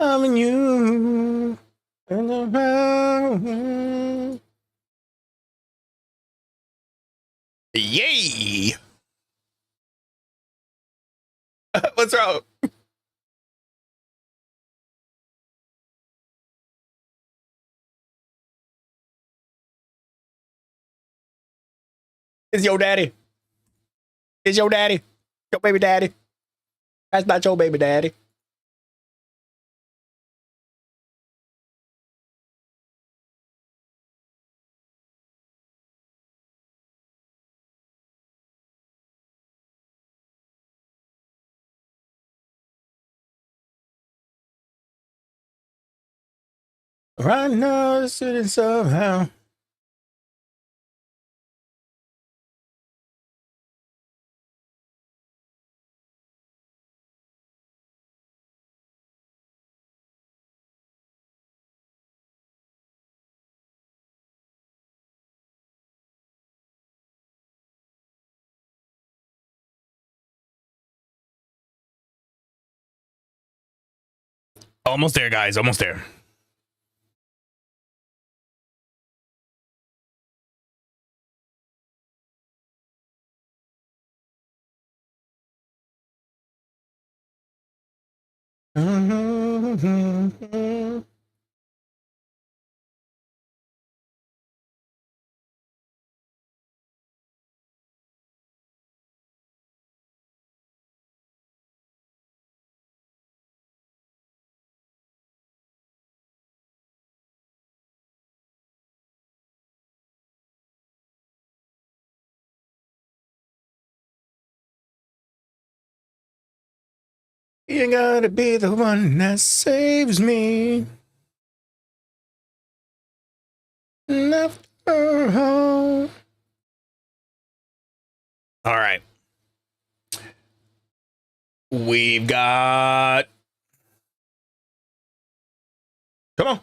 Loving you. And around. Yay! What's wrong? It's your daddy. It's your daddy. Your baby daddy. That's not your baby daddy. Right now, it's sitting somehow. Almost there, guys. Almost there. You gotta be the one that saves me. After all. All right. We've got. Come on.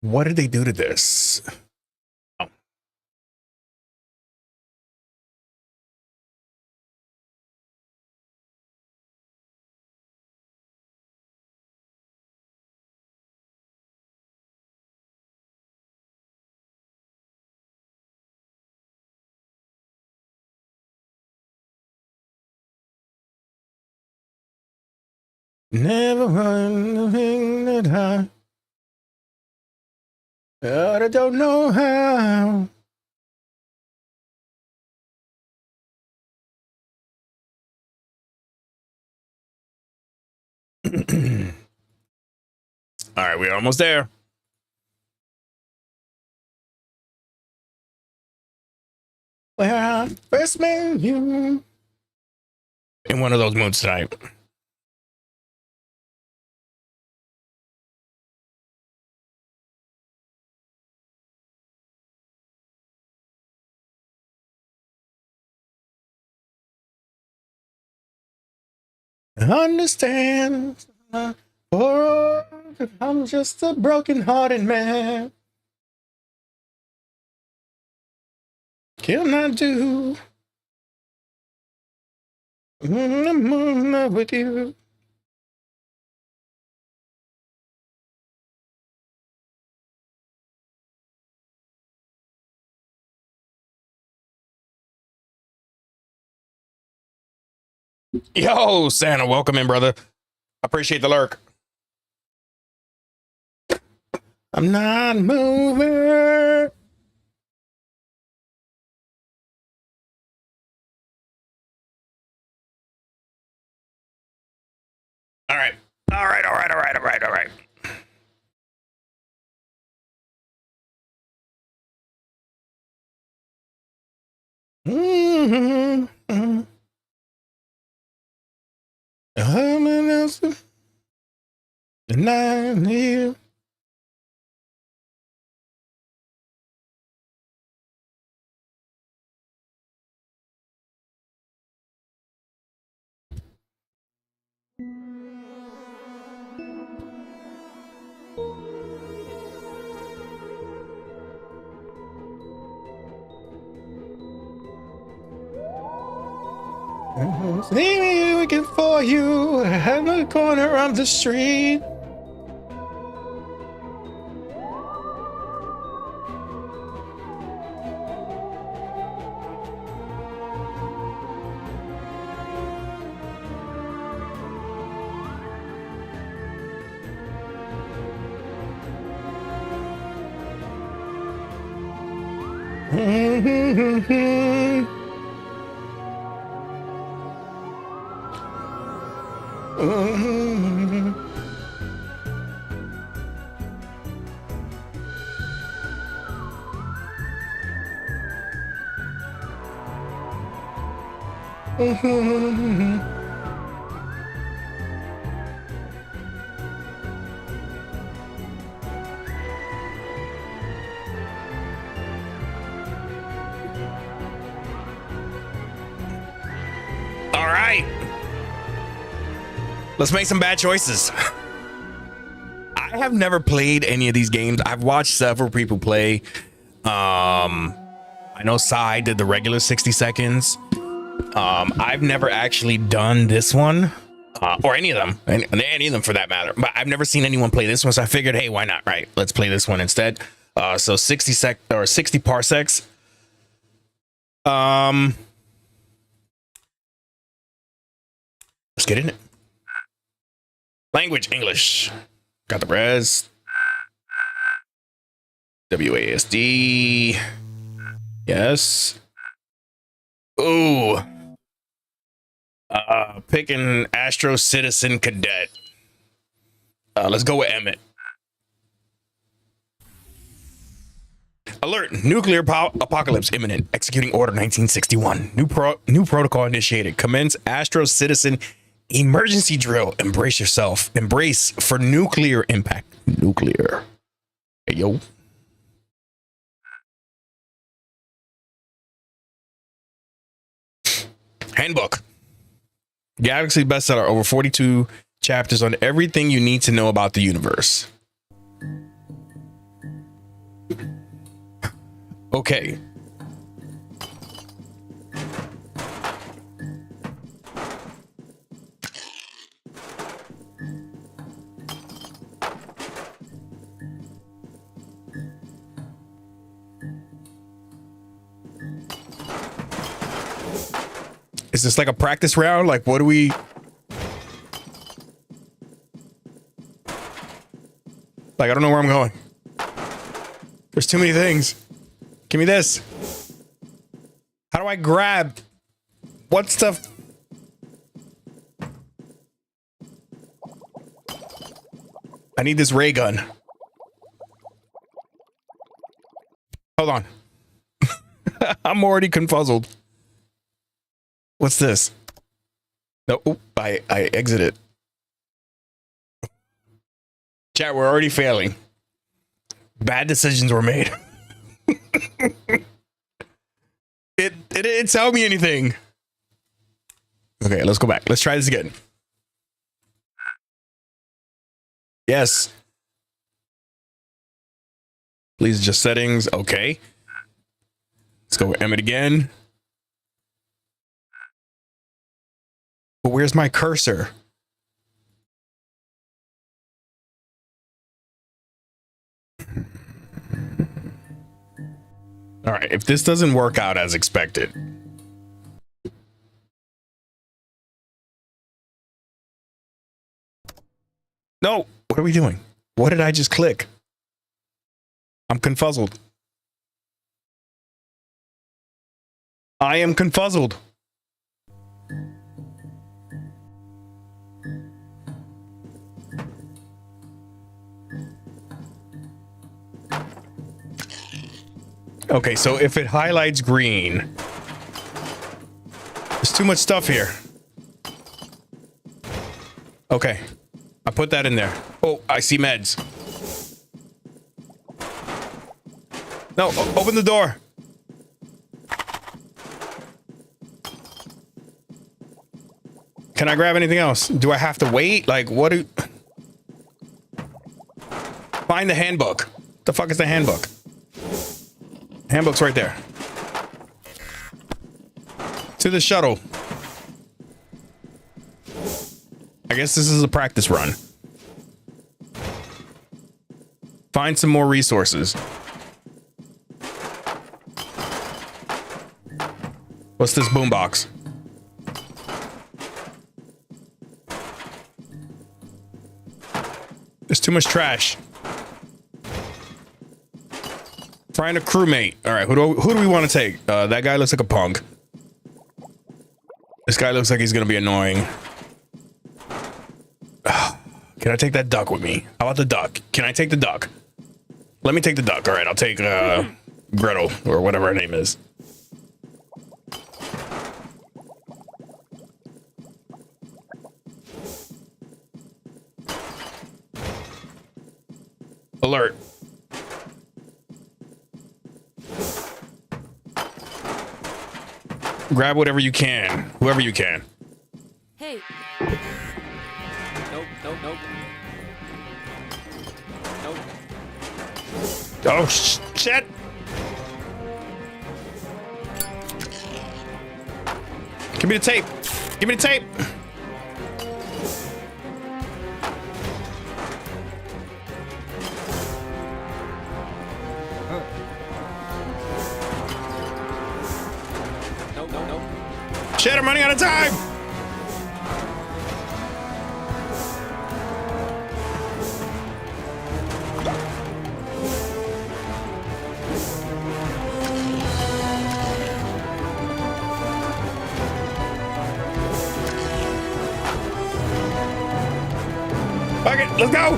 What did they do to this? Oh. Never run the thing that I. But I don't know how. All right, we're almost there. Where I first met you. In one of those moods tonight. Understand, for I'm just a broken-hearted man. Can I do? I'm in love with you. Yo, Santa, welcome in, brother. Appreciate the lurk. I'm not moving. All right. All right. All right. All right. All right. All right. Mm-hmm. And I'm here. See me looking for you at the corner of the street. All right, let's make some bad choices. I have never played any of these games. I've watched several people play. I know Sai did the regular 60 seconds. I've never actually done this one, or any of them, any of them for that matter. But I've never seen anyone play this one, so I figured, hey, why not? Right, let's play this one instead. So 60 parsecs. Let's get in it. Language, English. Got the res. WASD. Yes. Ooh. Picking Astro Citizen Cadet. Let's go with Emmett. Alert! Nuclear apocalypse imminent. Executing order 1961. New protocol initiated. Commence Astro Citizen emergency drill. Embrace yourself. Embrace for nuclear impact. Nuclear. Hey, yo. Handbook. Galaxy bestseller. Over 42 chapters on everything you need to know about the universe. Okay. Is this like a practice round? Like, what do we... Like, I don't know where I'm going. There's too many things. Give me this. How do I grab? What stuff? I need this ray gun. Hold on. I'm already confuzzled. What's this? No, oh, I exited. Chat, we're already failing. Bad decisions were made. It didn't tell me anything. Okay, let's go back. Let's try this again. Yes. Please adjust settings. Okay. Let's go with Emmett again. But where's my cursor? All right, if this doesn't work out as expected. No, what are we doing? What did I just click? I'm confuzzled. I am confuzzled. Okay, so if it highlights green, there's too much stuff here. Okay, I put that in there. Oh, I see meds. No, open the door. Can I grab anything else? Do I have to wait? Like, what do... Find the handbook. The fuck is the handbook? Handbook's right there. To the shuttle. guess this is a practice run. Find some more resources. What's this boombox? There's too much trash. Find a crewmate. All right, who do we want to take? That guy looks like a punk. This guy looks like he's gonna be annoying. Can I take that duck with me? How about the duck? Can I take the duck? Let me take the duck. All right, I'll take Gretel or whatever her name is. Alert. Grab whatever you can, whoever you can. Hey. Nope. Oh, shit. Give me the tape. Give me the tape. No. Shit, I'm running out of time. Fuck it, let's go.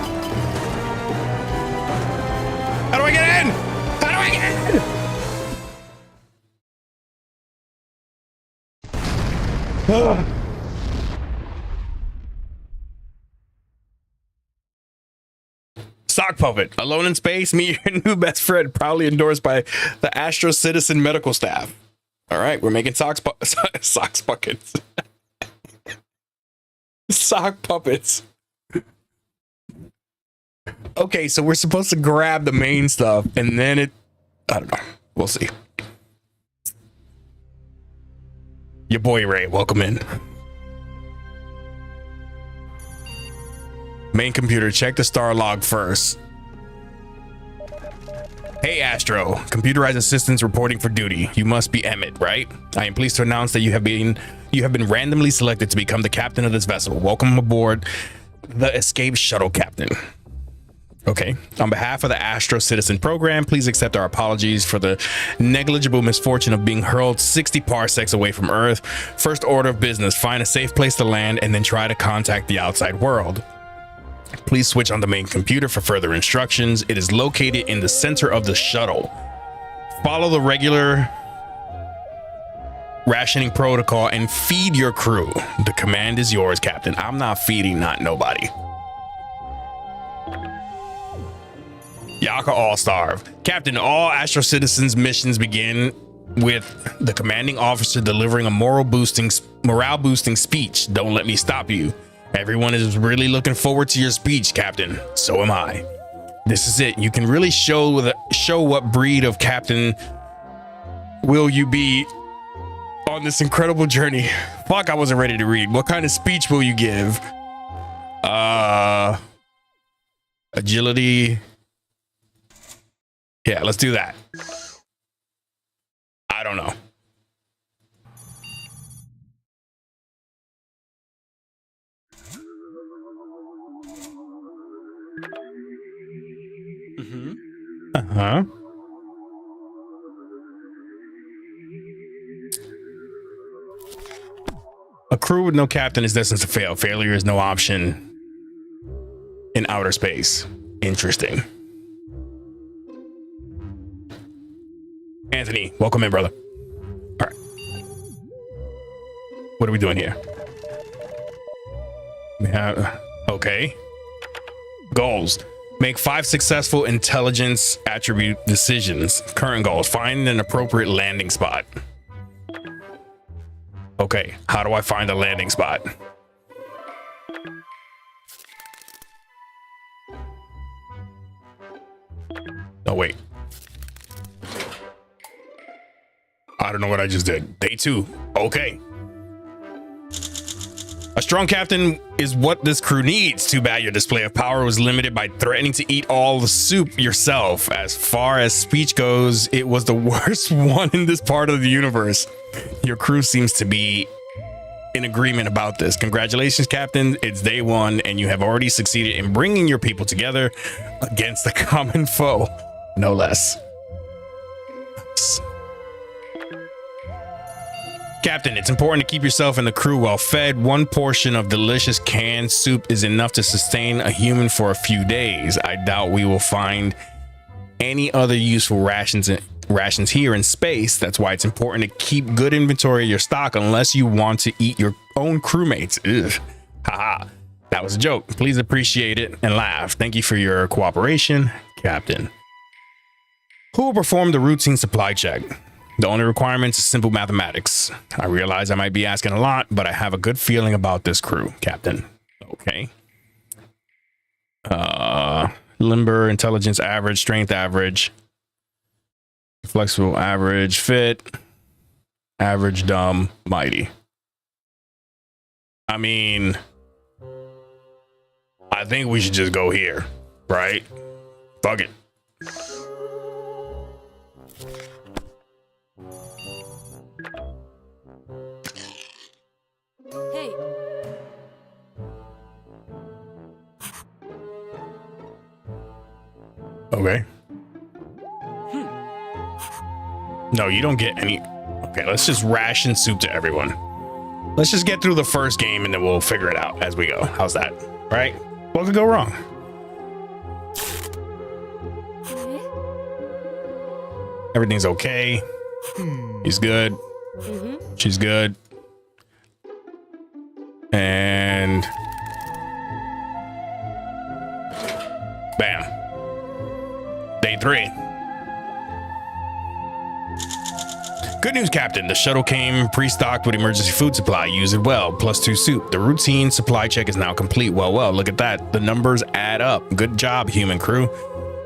How do I get in? How do I get in? Sock puppet, alone in space, me, your new best friend, proudly endorsed by the Astro Citizen medical staff. All right, we're making socks buckets. Sock puppets. Okay, so we're supposed to grab the main stuff and then I don't know. We'll see. Your boy Ray, welcome in. Main computer, check the star log first. Hey Astro, computerized assistants reporting for duty. You must be Emmett, right? I am pleased to announce that you have been randomly selected to become the captain of this vessel. Welcome aboard the Escape Shuttle Captain. Okay, on behalf of the Astro Citizen program, please accept our apologies for the negligible misfortune of being hurled 60 parsecs away from Earth. First order of business, find a safe place to land and then try to contact the outside world. Please switch on the main computer for further instructions. It is located in the center of the shuttle. Follow the regular rationing protocol and feed your crew. The command is yours, Captain. I'm not feeding, not nobody. Y'all can all starve. Captain, all Astro Citizens missions begin with the commanding officer delivering a morale boosting speech. Don't let me stop you. Everyone is really looking forward to your speech, Captain. So am I. This is it. You can really show what breed of captain will you be on this incredible journey. Fuck, I wasn't ready to read. What kind of speech will you give? Agility. Yeah, let's do that. I don't know. Uh-huh. A crew with no captain is destined to fail. Failure is no option in outer space. Interesting. Anthony, welcome in, brother. All right. What are we doing here? We have, okay. Goals. Make 5 successful intelligence attribute decisions. Current goals. Find an appropriate landing spot. Okay, how do I find a landing spot? Oh, wait. I don't know what I just did. Day 2. Okay. A strong captain is what this crew needs. Too bad your display of power was limited by threatening to eat all the soup yourself. As far as speech goes, it was the worst one in this part of the universe. Your crew seems to be in agreement about this. Congratulations, Captain. It's day one, and you have already succeeded in bringing your people together against the common foe. No less. Nice. Captain, it's important to keep yourself and the crew well fed. One portion of delicious canned soup is enough to sustain a human for a few days. I doubt we will find any other useful rations here in space. That's why it's important to keep good inventory of your stock unless you want to eat your own crewmates. Ugh. Haha. That was a joke. Please appreciate it and laugh. Thank you for your cooperation, Captain. Who will perform the routine supply check? The only requirement is simple mathematics. I realize I might be asking a lot, but I have a good feeling about this crew, Captain. Okay. Limber, intelligence average, strength average, flexible average, fit, average, dumb, mighty. I mean, I think we should just go here, right? Fuck it. Hey. Okay. No, you don't get any. Okay, let's just ration soup to everyone. Let's just get through the first game and then we'll figure it out as we go. How's that? Right? What could go wrong? Everything's okay. He's good. She's good. And bam. Day 3. Good news, Captain. The shuttle came pre-stocked with emergency food supply. Use it well. +2 soup. The routine supply check is now complete. Well, look at that. The numbers add up. Good job, human crew.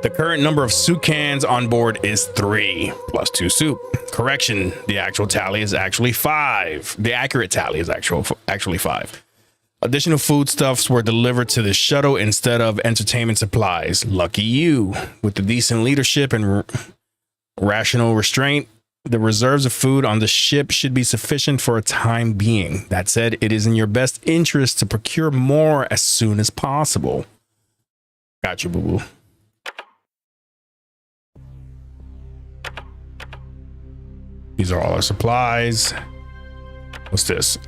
The current number of soup cans on board is 3 +2 soup. Correction. The actual tally is actually 5. The accurate tally is actually 5. Additional foodstuffs were delivered to the shuttle instead of entertainment supplies. Lucky you. With the decent leadership and rational restraint, the reserves of food on the ship should be sufficient for a time being. That said, it is in your best interest to procure more as soon as possible. Got you, boo-boo. These are all our supplies. What's this?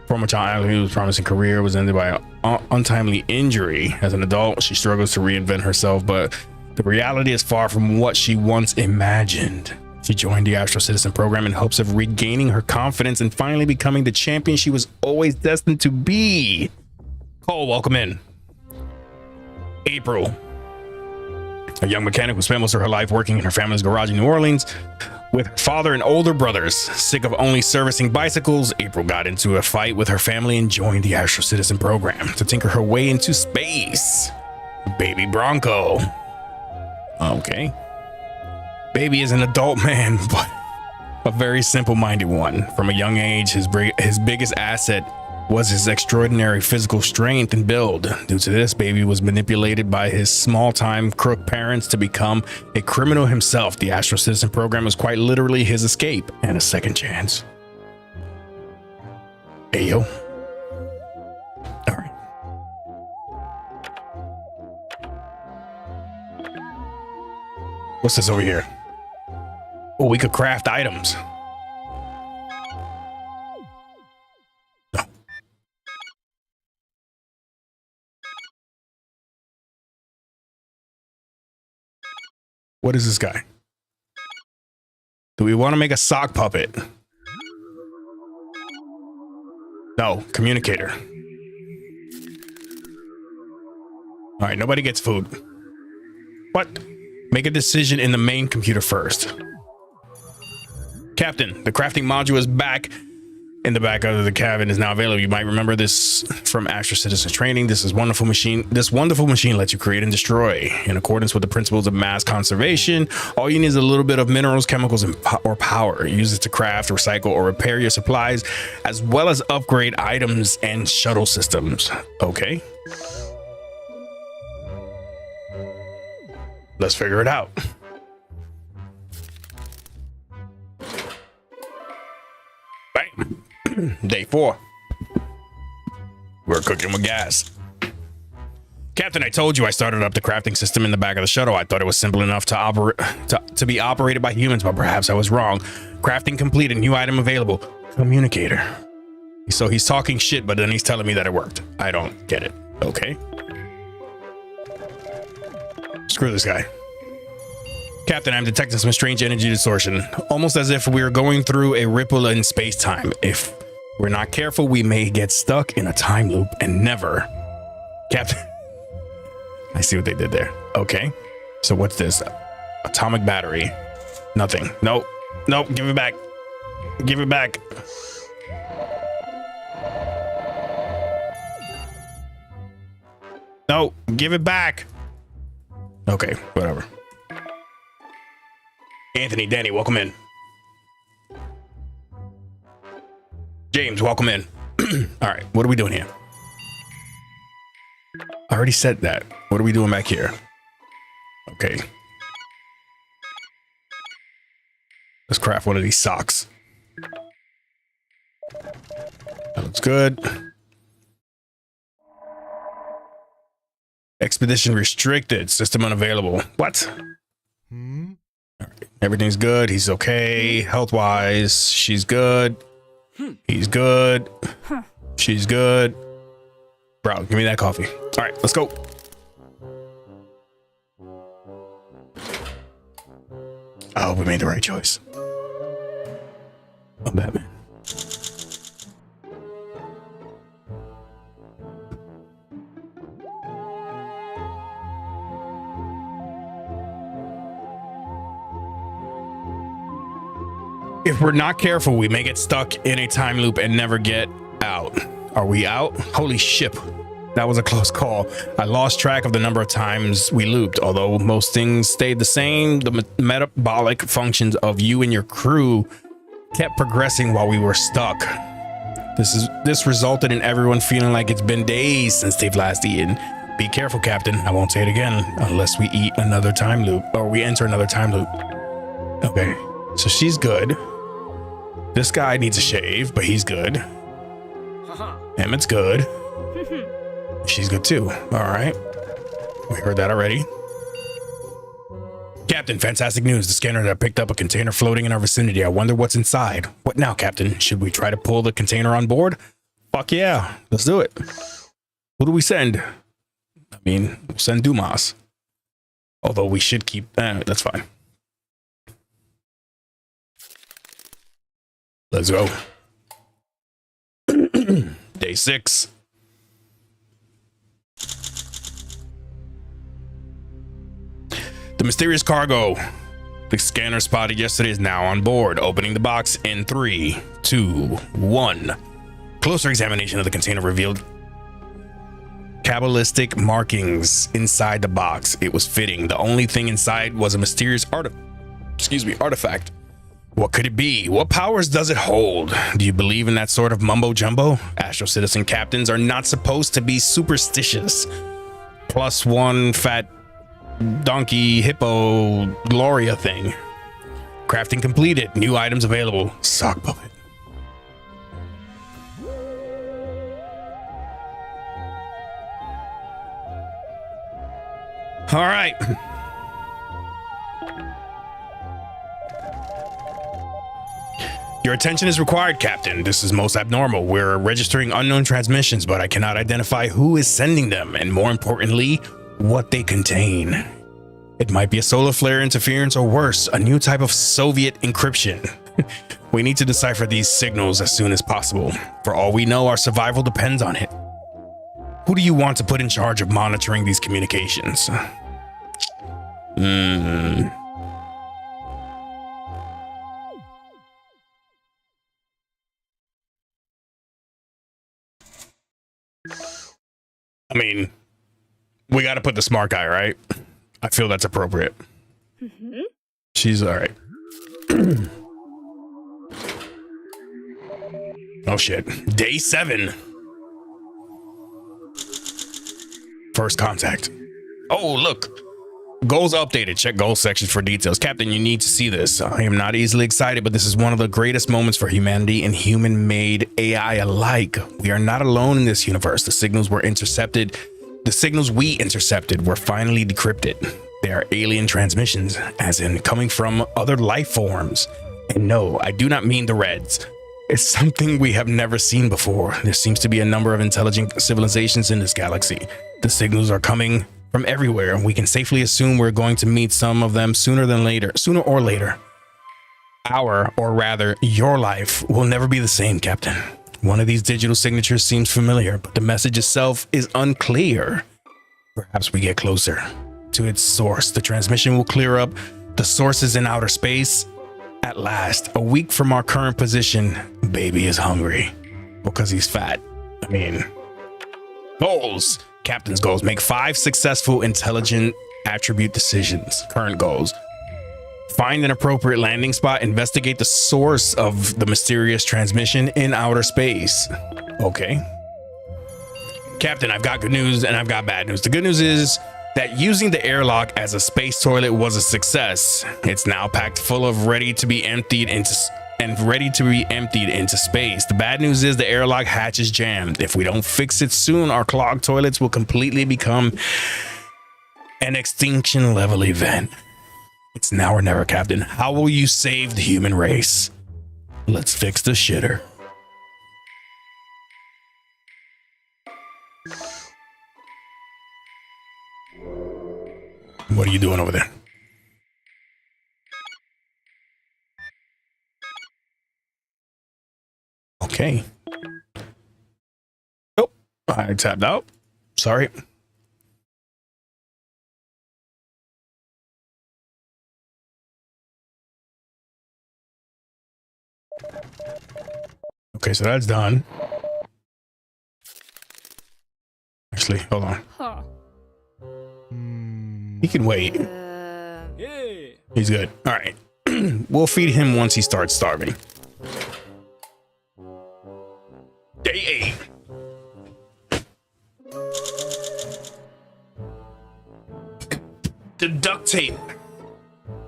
Former child whose promising career was ended by an untimely injury. As an adult, she struggles to reinvent herself, but the reality is far from what she once imagined. She joined the Astro Citizen program in hopes of regaining her confidence and finally becoming the champion she was always destined to be. Cole, welcome in. April, a young mechanic who spent most of her life working in her family's garage in New Orleans with her father and older brothers. Sick of only servicing bicycles, April got into a fight with her family and joined the Astro Citizen program to tinker her way into space. Baby Bronco. Okay. Baby is an adult man, but a very simple-minded one. From a young age, his biggest asset was his extraordinary physical strength and build. Due to this, Baby was manipulated by his small-time crook parents to become a criminal himself. The Astro Citizen program was quite literally his escape and a second chance. Hey, yo. All right. What's this over here? Oh, we could craft items. No. What is this guy? Do we want to make a sock puppet? No, communicator. All right, nobody gets food. What? Make a decision in the main computer first. Captain, the crafting module is back in the back of the cabin is now available. You might remember this from Astro Citizen training. This wonderful machine lets you create and destroy in accordance with the principles of mass conservation. All you need is a little bit of minerals, chemicals, or power. Use it to craft, recycle, or repair your supplies, as well as upgrade items and shuttle systems. Okay. Let's figure it out. Bam. Day 4. We're cooking with gas. Captain, I told you I started up the crafting system in the back of the shuttle. I thought it was simple enough to be operated by humans, but perhaps I was wrong. Crafting completed, new item available. Communicator. So he's talking shit, but then he's telling me that it worked. I don't get it. Okay. Screw this guy. Captain, I'm detecting some strange energy distortion, almost as if we're going through a ripple in space-time. If we're not careful, we may get stuck in a time loop and never. Captain, I see what they did there. Okay, so what's this? Atomic battery. Nothing. Nope. Nope. Give it back. Give it back. No, give it back. Okay, whatever. Anthony, Danny, welcome in. James, welcome in. All right, what are we doing here? I already said that. What are we doing back here? Okay. Let's craft one of these socks. That looks good. Expedition restricted. System unavailable. What? All right. Everything's good. He's okay. Health-wise, she's good. He's good. She's good. Bro, give me that coffee. All right, let's go. Oh, we made the right choice. I'm Batman. If we're not careful, we may get stuck in a time loop and never get out. Are we out? Holy shit. That was a close call. I lost track of the number of times we looped. Although most things stayed the same, the metabolic functions of you and your crew kept progressing while we were stuck. This resulted in everyone feeling like it's been days since they've last eaten. Be careful, Captain. I won't say it again unless we eat another time loop or we enter another time loop. Okay, so she's good. This guy needs a shave, but he's good. Emmett's good. She's good too. All right. We heard that already. Captain, fantastic news. The scanner that picked up a container floating in our vicinity. I wonder what's inside. What now, Captain? Should we try to pull the container on board? Fuck yeah. Let's do it. Who do we send? I mean, we'll send Dumas. Although we should keep... that's fine. Let's go. Day 6. The mysterious cargo the scanner spotted yesterday is now on board. Opening the box in 3, 2, 1. Closer examination of the container revealed Kabbalistic markings inside the box. It was fitting. The only thing inside was a mysterious artifact. What could it be? What powers does it hold? Do you believe in that sort of mumbo jumbo? Astro Citizen captains are not supposed to be superstitious. +1 fat donkey hippo Gloria thing. Crafting completed. New items available. Sock puppet. All right. Your attention is required, Captain. This is most abnormal. We're registering unknown transmissions, but I cannot identify who is sending them, and more importantly, what they contain. It might be a solar flare interference or worse, a new type of Soviet encryption. We need to decipher these signals as soon as possible. For all we know, our survival depends on it. Who do you want to put in charge of monitoring these communications? I mean, we got to put the smart guy, right? I feel that's appropriate. She's all right. Oh shit. Day 7. First contact. Oh, look. Goals updated. Check goals section for details. Captain, you need to see this. I am not easily excited, but this is one of the greatest moments for humanity and human-made AI alike. We are not alone in this universe. The signals we intercepted were finally decrypted. They are alien transmissions, as in coming from other life forms. And no, I do not mean the Reds. It's something we have never seen before. There seems to be a number of intelligent civilizations in this galaxy. The signals are coming from everywhere, and we can safely assume we're going to meet some of them sooner or later. Our, or rather, your life will never be the same, Captain. One of these digital signatures seems familiar, but the message itself is unclear. Perhaps we get closer to its source. The transmission will clear up. The source is in outer space. At last, a week from our current position, baby is hungry because he's fat. I mean, goals. Captain's goals. Make 5 successful intelligent attribute decisions. Current goals. Find an appropriate landing spot. Investigate the source of the mysterious transmission in outer space. Okay. Captain, I've got good news and I've got bad news. The good news is that using the airlock as a space toilet was a success. It's now packed full of ready to be emptied into space. The bad news is the airlock hatch is jammed. If we don't fix it soon, our clogged toilets will completely become an extinction level event. It's now or never, Captain. How will you save the human race? Let's fix the shitter. What are you doing over there? Okay. Oh, I tapped out. Sorry. Okay, so that's done. Actually, hold on. Huh. He can wait. He's good. All right. We'll feed him once he starts starving. Day 8. The duct tape.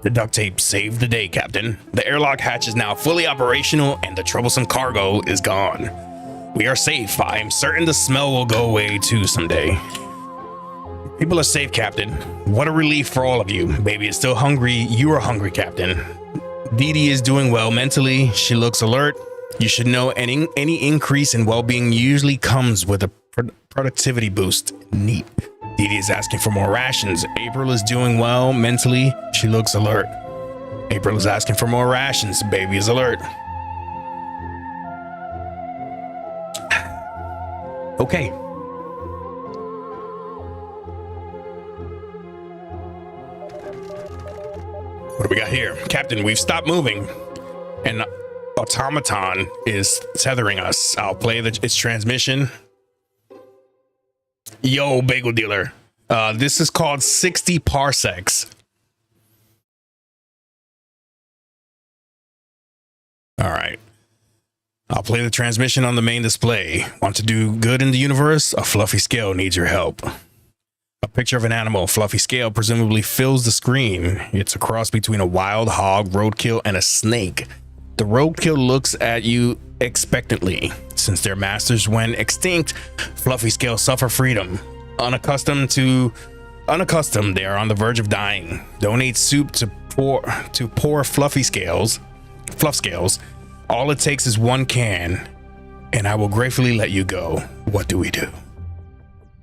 The duct tape saved the day, Captain. The airlock hatch is now fully operational and the troublesome cargo is gone. We are safe. I am certain the smell will go away too someday. People are safe, Captain. What a relief for all of you. Baby is still hungry. You are hungry, Captain. Dee Dee is doing well mentally. She looks alert. You should know any increase in well-being usually comes with a productivity boost. Neat. Dee Dee is asking for more rations. April is doing well mentally. She looks alert. April is asking for more rations. Baby is alert. Okay. What do we got here? Captain, we've stopped moving. An automaton is tethering us. I'll play its transmission. Yo, bagel dealer. This is called 60 parsecs. All right. I'll play the transmission on the main display. Want to do good in the universe? A fluffy scale needs your help. A picture of an animal, fluffy scale, presumably fills the screen. It's a cross between a wild hog, roadkill, and a snake. The roadkill looks at you expectantly. Since their masters went extinct, fluffy scales suffer freedom. Unaccustomed, they are on the verge of dying. Donate soup to poor fluff scales. All it takes is one can, and I will gratefully let you go. What do we do?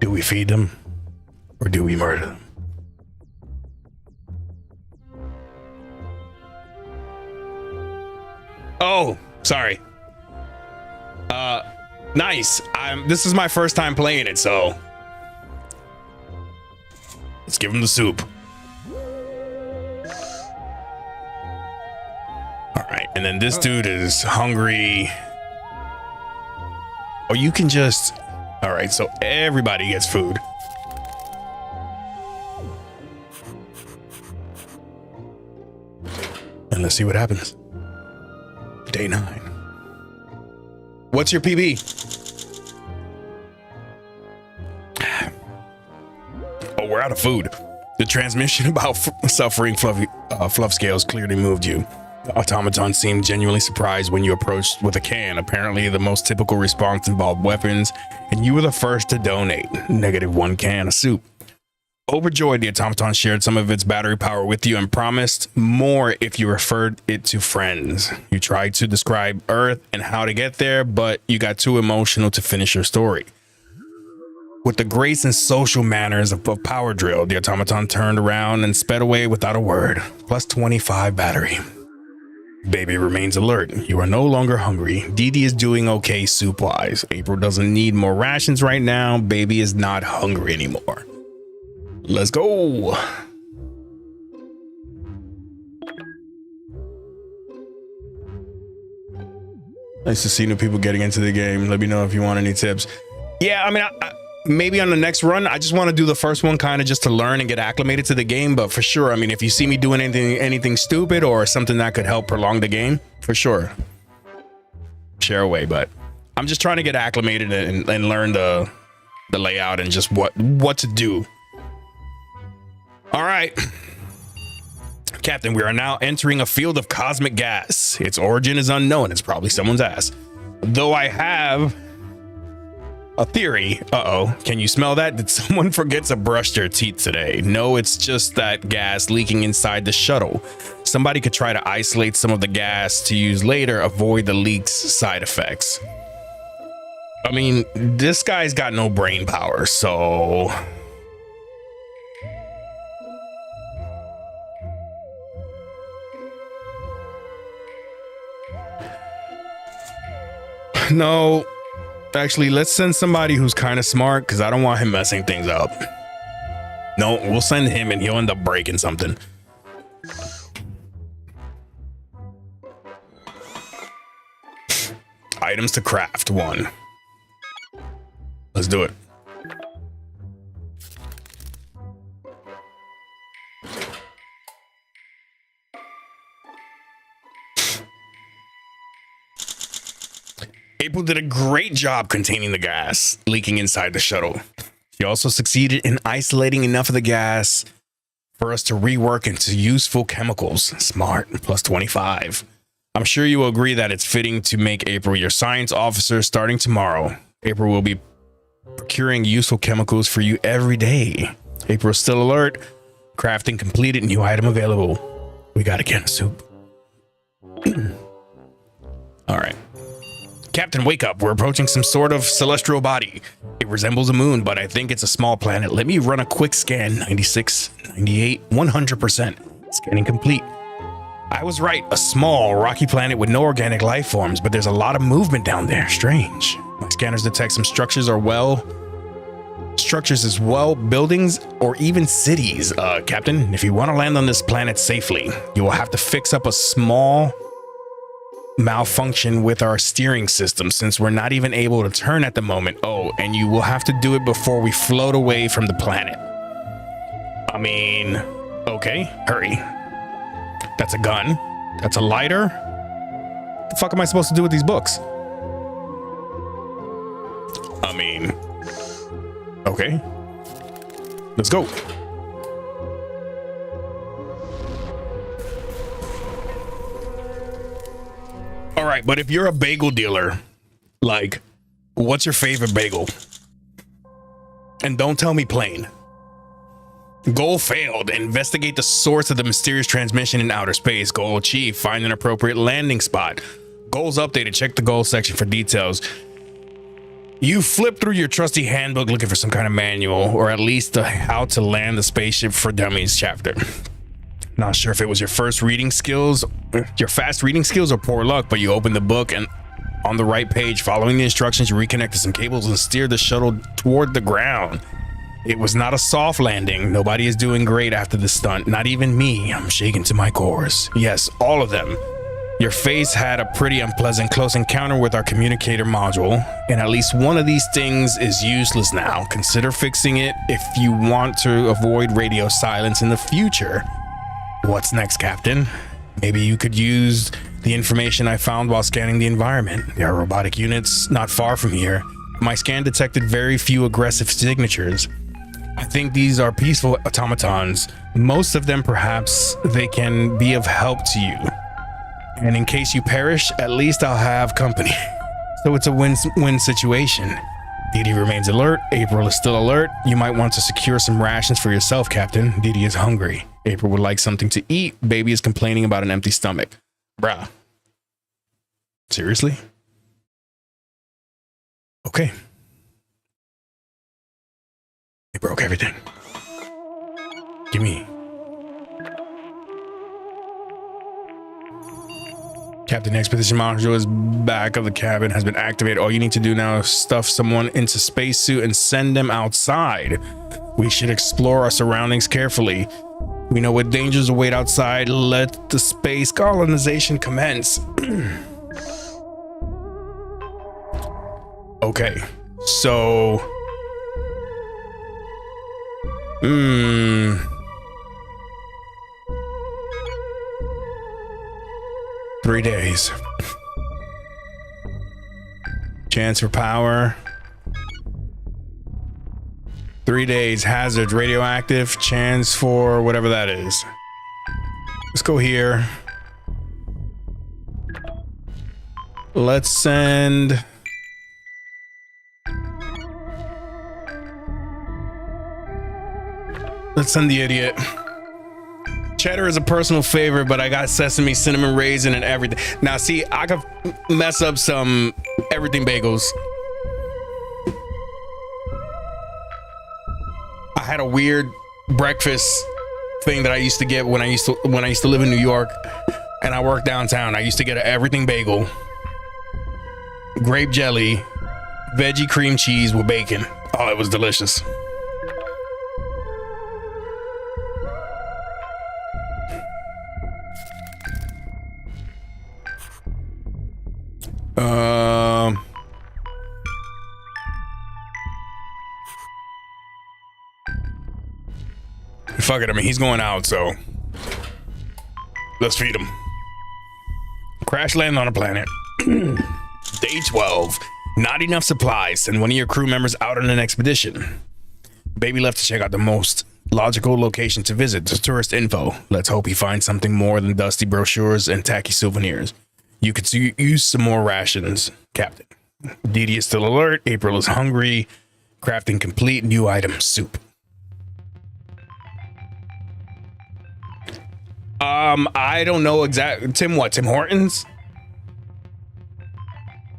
Do we feed them? Or do we murder them? Oh, sorry. Nice. This is my first time playing it, so let's give him the soup. All right, and then this dude is hungry. Oh, you can just All right, so everybody gets food. And let's see what happens. Day 9. What's your PB? Oh, we're out of food. The transmission about suffering fluff scales clearly moved you. The automaton seemed genuinely surprised when you approached with a can. Apparently, the most typical response involved weapons, and you were the first to donate. -1 can of soup. Overjoyed, the automaton shared some of its battery power with you and promised more if you referred it to friends. You tried to describe Earth and how to get there, but you got too emotional to finish your story. With the grace and social manners of Power Drill, the automaton turned around and sped away without a word. +25 battery. Baby remains alert. You are no longer hungry. Dee Dee is doing okay soup-wise. April doesn't need more rations right now. Baby is not hungry anymore. Let's go. Nice to see new people getting into the game. Let me know if you want any tips. Yeah, I mean, maybe on the next run, I just want to do the first one kind of just to learn and get acclimated to the game. But for sure, I mean, if you see me doing anything stupid or something that could help prolong the game, for sure, share away. But I'm just trying to get acclimated and learn the layout and just what to do. All right, Captain, we are now entering a field of cosmic gas. Its origin is unknown. It's probably someone's ass. Though I have a theory. Uh-oh. Can you smell that? Did someone forget to brush their teeth today? No, it's just that gas leaking inside the shuttle. Somebody could try to isolate some of the gas to use later, avoid the leak's side effects. I mean, this guy's got no brain power, so... No. Actually, let's send somebody who's kind of smart because I don't want him messing things up. No, we'll send him and he'll end up breaking something. Items to craft 1. Let's do it. April did a great job containing the gas leaking inside the shuttle. She also succeeded in isolating enough of the gas for us to rework into useful chemicals. Smart. +25. I'm sure you will agree that it's fitting to make April your science officer starting tomorrow. April will be procuring useful chemicals for you every day. April is still alert. Crafting completed. New item available. We got a can of soup. All right. Captain, wake up. We're approaching some sort of celestial body. It resembles a moon, but I think it's a small planet. Let me run a quick scan. 96, 98, 100%. Scanning complete. I was right. A small, rocky planet with no organic life forms, but there's a lot of movement down there. Strange. My scanners detect some structures as well, buildings or even cities. Captain, if you want to land on this planet safely, you will have to fix up a small malfunction with our steering system since we're not even able to turn at the moment. Oh, and you will have to do it before we float away from the planet. I mean, okay, hurry. That's a gun. That's a lighter. What the fuck am I supposed to do with these books? I mean, okay, let's go. All right, but if you're a bagel dealer, like, what's your favorite bagel? And don't tell me plain. Goal failed. Investigate the source of the mysterious transmission in outer space. Goal achieved. Find an appropriate landing spot. Goals updated. Check the goal section for details. You flip through your trusty handbook looking for some kind of manual, or at least the How to Land the Spaceship for Dummies chapter. Not sure if it was your fast reading skills or poor luck, but you opened the book and on the right page, following the instructions, you reconnected some cables and steered the shuttle toward the ground. It was not a soft landing. Nobody is doing great after the stunt. Not even me. I'm shaken to my cores. Yes, all of them. Your face had a pretty unpleasant close encounter with our communicator module, and at least one of these things is useless now. Consider fixing it if you want to avoid radio silence in the future. What's next, Captain? Maybe you could use the information I found while scanning the environment. There are robotic units not far from here. My scan detected very few aggressive signatures. I think these are peaceful automatons. Most of them, perhaps, they can be of help to you. And in case you perish, at least I'll have company. So it's a win-win situation. Dee Dee remains alert. April is still alert. You might want to secure some rations for yourself, Captain. Dee Dee is hungry. April would like something to eat. Baby is complaining about an empty stomach. Bruh. Seriously? Okay. He broke everything. Give me. Captain Expedition Module is back of the cabin, has been activated. All you need to do now is stuff someone into spacesuit and send them outside. We should explore our surroundings carefully. We know what dangers await outside. Let the space colonization commence. Okay, so... 3 days. Chance for power. 3 days. Hazard radioactive. Chance for whatever that is. Let's go here. Let's send... Let's send the idiot. Cheddar is a personal favorite, but I got sesame, cinnamon raisin, and everything. Now, see, I could mess up some everything bagels. I had a weird breakfast thing that I used to get when I used to live in New York, and I worked downtown. I used to get an everything bagel, grape jelly, veggie cream cheese with bacon. Oh, it was delicious. Fuck it, I mean, he's going out, so let's feed him. Crash land on a planet. Day 12. Not enough supplies. Send one of your crew members out on an expedition. Baby left to check out the most logical location to visit. The tourist info. Let's hope he finds something more than dusty brochures and tacky souvenirs. You could use some more rations, Captain. Dee Dee is still alert. April is hungry. Crafting complete. New item, soup. I don't know exactly. Tim Hortons?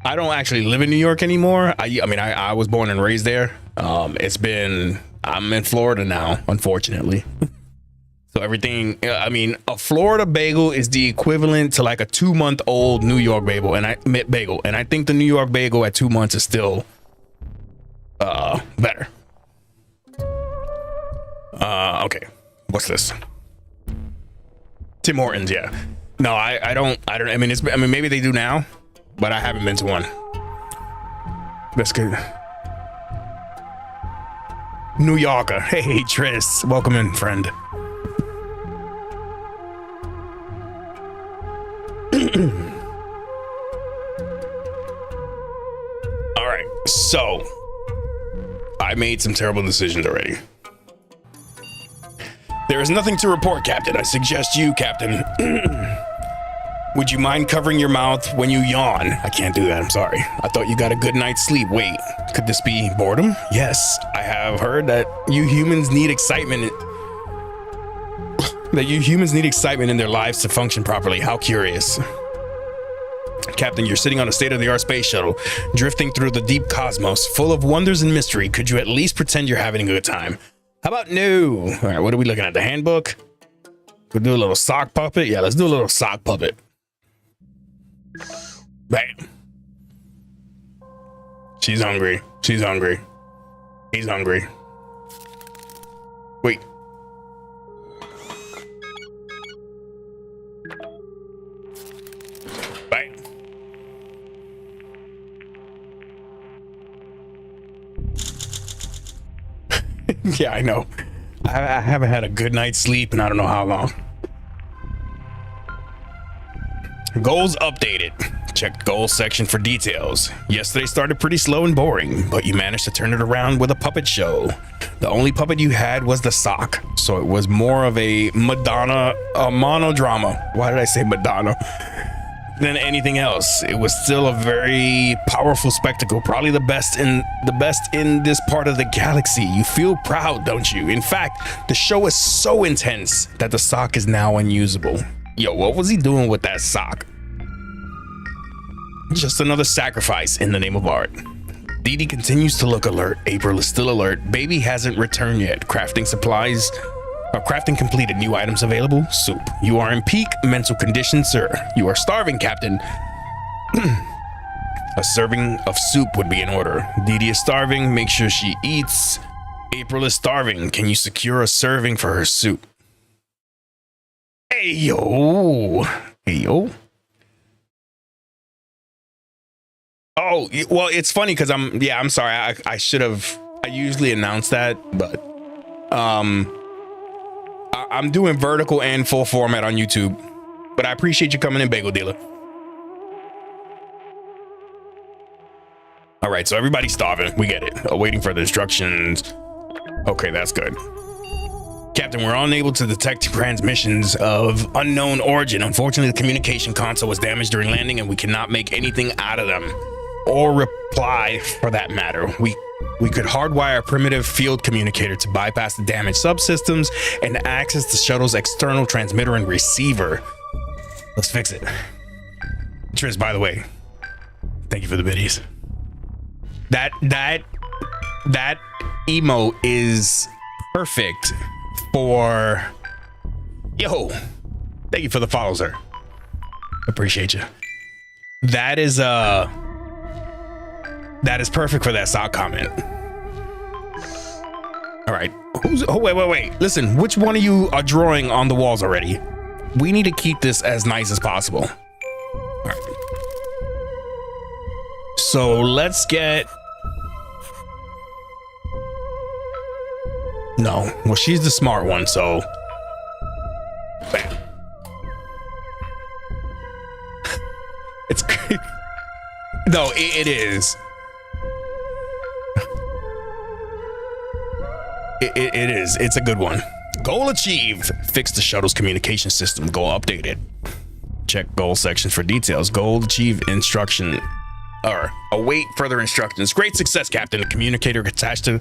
I don't actually live in New York anymore. I was born and raised there. I'm in Florida now, unfortunately. So everything, a Florida bagel is the equivalent to like a 2-month-old New York bagel, and I think the New York bagel at 2 months is still better. Okay, what's this? Tim Hortons, yeah. No, I don't. Maybe they do now, but I haven't been to one. That's good. New Yorker. Hey, Tris. Welcome in, friend. All right, so I made some terrible decisions already. There is nothing to report, Captain. I suggest you, Captain. Would you mind covering your mouth when you yawn? I can't do that, I'm sorry. I thought you got a good night's sleep. Wait, could this be boredom? Yes, I have heard that you humans need excitement. In their lives to function properly. How curious. Captain, you're sitting on a state-of-the-art space shuttle, drifting through the deep cosmos, full of wonders and mystery. Could you at least pretend you're having a good time? How about no? All right, what are we looking at? The handbook? We'll do a little sock puppet. Yeah, let's do a little sock puppet. Bam. She's hungry. She's hungry. He's hungry. Wait. Yeah, I know. I haven't had a good night's sleep and I don't know how long. Goals updated. Check goals section for details. Yesterday started pretty slow and boring, but you managed to turn it around with a puppet show. The only puppet you had was the sock, so it was more of a monodrama. Why did I say Madonna? Than anything else. It was still a very powerful spectacle, probably the best in this part of the galaxy. You feel proud, don't you? In fact, the show is so intense that the sock is now unusable. Yo, what was he doing with that sock? Just another sacrifice in the name of art. Dee Dee continues to look alert. April is still alert. Baby hasn't returned yet. Crafting supplies. Crafting completed. New items available. Soup. You are in peak mental condition, sir. You are starving, Captain. A serving of soup would be in order. Dee Dee is starving. Make sure she eats. April is starving. Can you secure a serving for her soup? Hey, yo. Hey, yo. Oh, well, it's funny because I'm sorry. I should have, I usually announce that, but I'm doing vertical and full format on YouTube, but I appreciate you coming in, Bagel Dealer. All right, so everybody's starving. We get it. Waiting for the instructions. Okay, that's good. Captain, we're unable to detect transmissions of unknown origin. Unfortunately, the communication console was damaged during landing and we cannot make anything out of them. Or reply, for that matter. We could hardwire a primitive field communicator to bypass the damaged subsystems and access the shuttle's external transmitter and receiver. Let's fix it. Tris, by the way, thank you for the biddies. That emote is perfect for... Yo, thank you for the follow, sir. Appreciate you. That is perfect for that sock comment. All right. Wait. Listen, which one of you are drawing on the walls already? We need to keep this as nice as possible. All right. So let's get... No. Well, she's the smart one, so... Bam. It's... No, it is. It is. It's a good one. Goal achieved. Fix the shuttle's communication system. Goal updated. Check goal section for details. Goal achieved. Instruction. Or await further instructions. Great success, Captain. The communicator attached to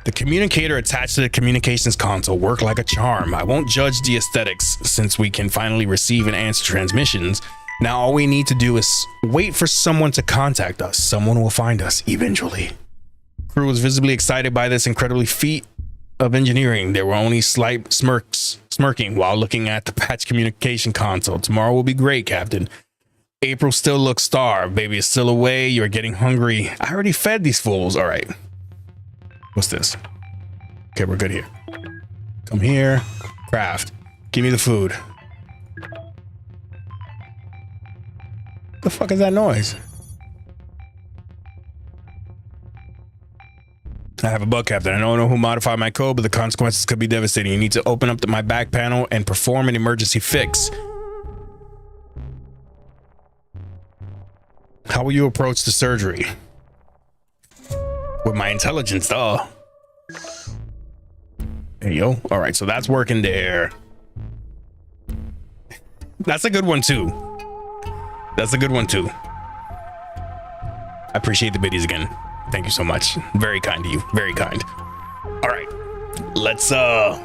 the communications console work like a charm. I won't judge the aesthetics since we can finally receive and answer transmissions. Now all we need to do is wait for someone to contact us. Someone will find us eventually. Crew was visibly excited by this incredibly feat of engineering. There were only slight smirking while looking at the patch communication console. Tomorrow will be great, Captain. April still looks starved. Baby is still away. You're getting hungry. I already fed these fools. All right. What's this? Okay, we're good here. Come here. Craft. Give me the food. The fuck is that noise? I have a bug, Captain. I don't know who modified my code, but the consequences could be devastating. You need to open up my back panel and perform an emergency fix. How will you approach the surgery? With my intelligence, duh. Hey, yo. All right, so that's working there. That's a good one, too. That's a good one, too. I appreciate the biddies again. Thank you so much. Very kind to you. Very kind. All right. Let's, Yo!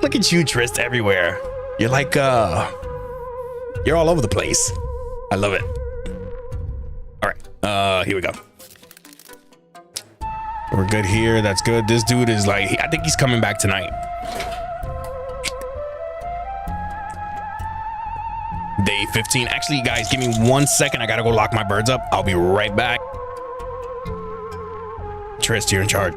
Look at you, Trist, everywhere. You're like, you're all over the place. I love it. All right. Here we go. We're good here. That's good. This dude is like, I think he's coming back tonight. Day 15. Actually, guys, give me 1 second. I gotta go lock my birds up. I'll be right back. Trist, you're in charge.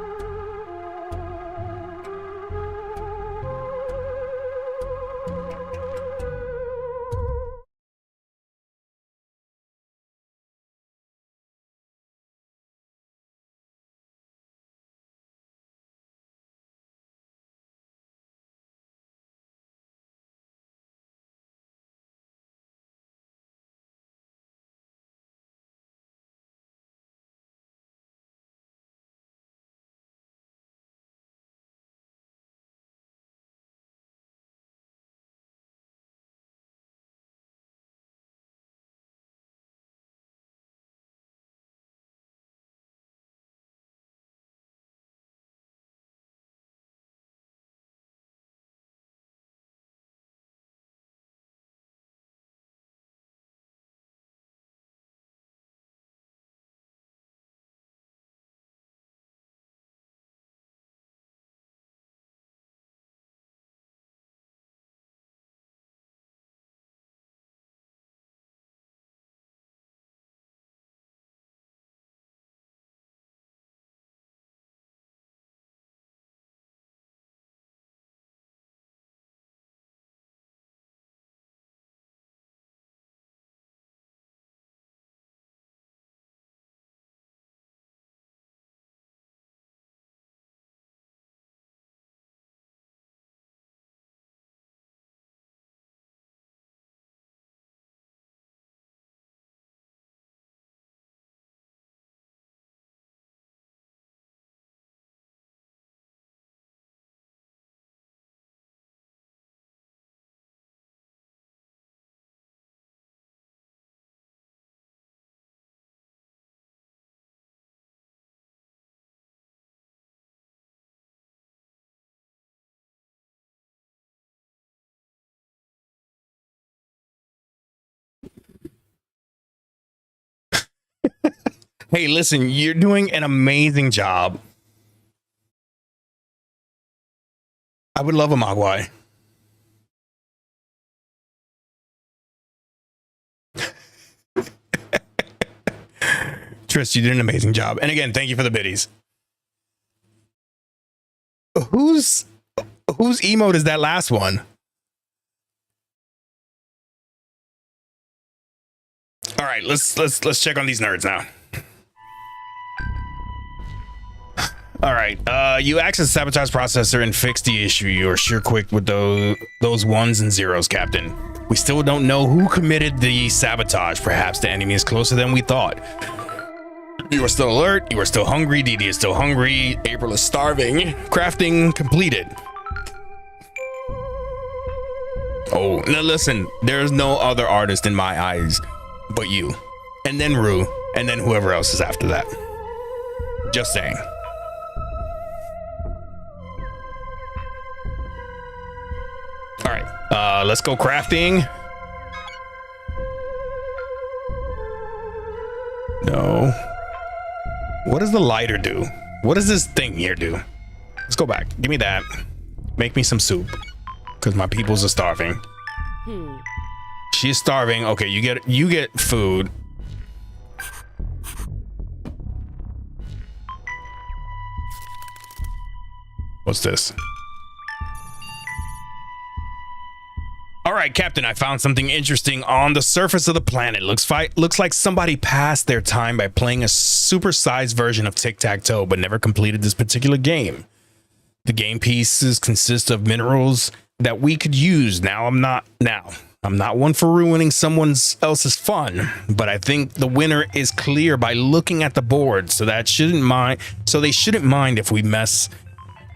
Hey, listen, you're doing an amazing job. I would love a Mogwai. Tris, you did an amazing job. And again, thank you for the biddies. Whose emote is that last one? All right, let's check on these nerds now. All right, you access the sabotage processor and fix the issue. You're sure quick with those ones and zeros, Captain. We still don't know who committed the sabotage. Perhaps the enemy is closer than we thought. You are still alert. You are still hungry. DD is still hungry. April is starving. Crafting completed. Oh, now listen. There's no other artist in my eyes but you. And then Rue. And then whoever else is after that. Just saying. All right. Let's go crafting. No. What does the lighter do? What does this thing here do? Let's go back. Give me that. Make me some soup. Because my peoples are starving. She's starving. Okay, you get food. What's this? All right, Captain, I found something interesting on the surface of the planet. Looks like somebody passed their time by playing a supersized version of tic-tac-toe, but never completed this particular game. The game pieces consist of minerals that we could use. I'm not one for ruining someone else's fun, but I think the winner is clear by looking at the board, so they shouldn't mind if we mess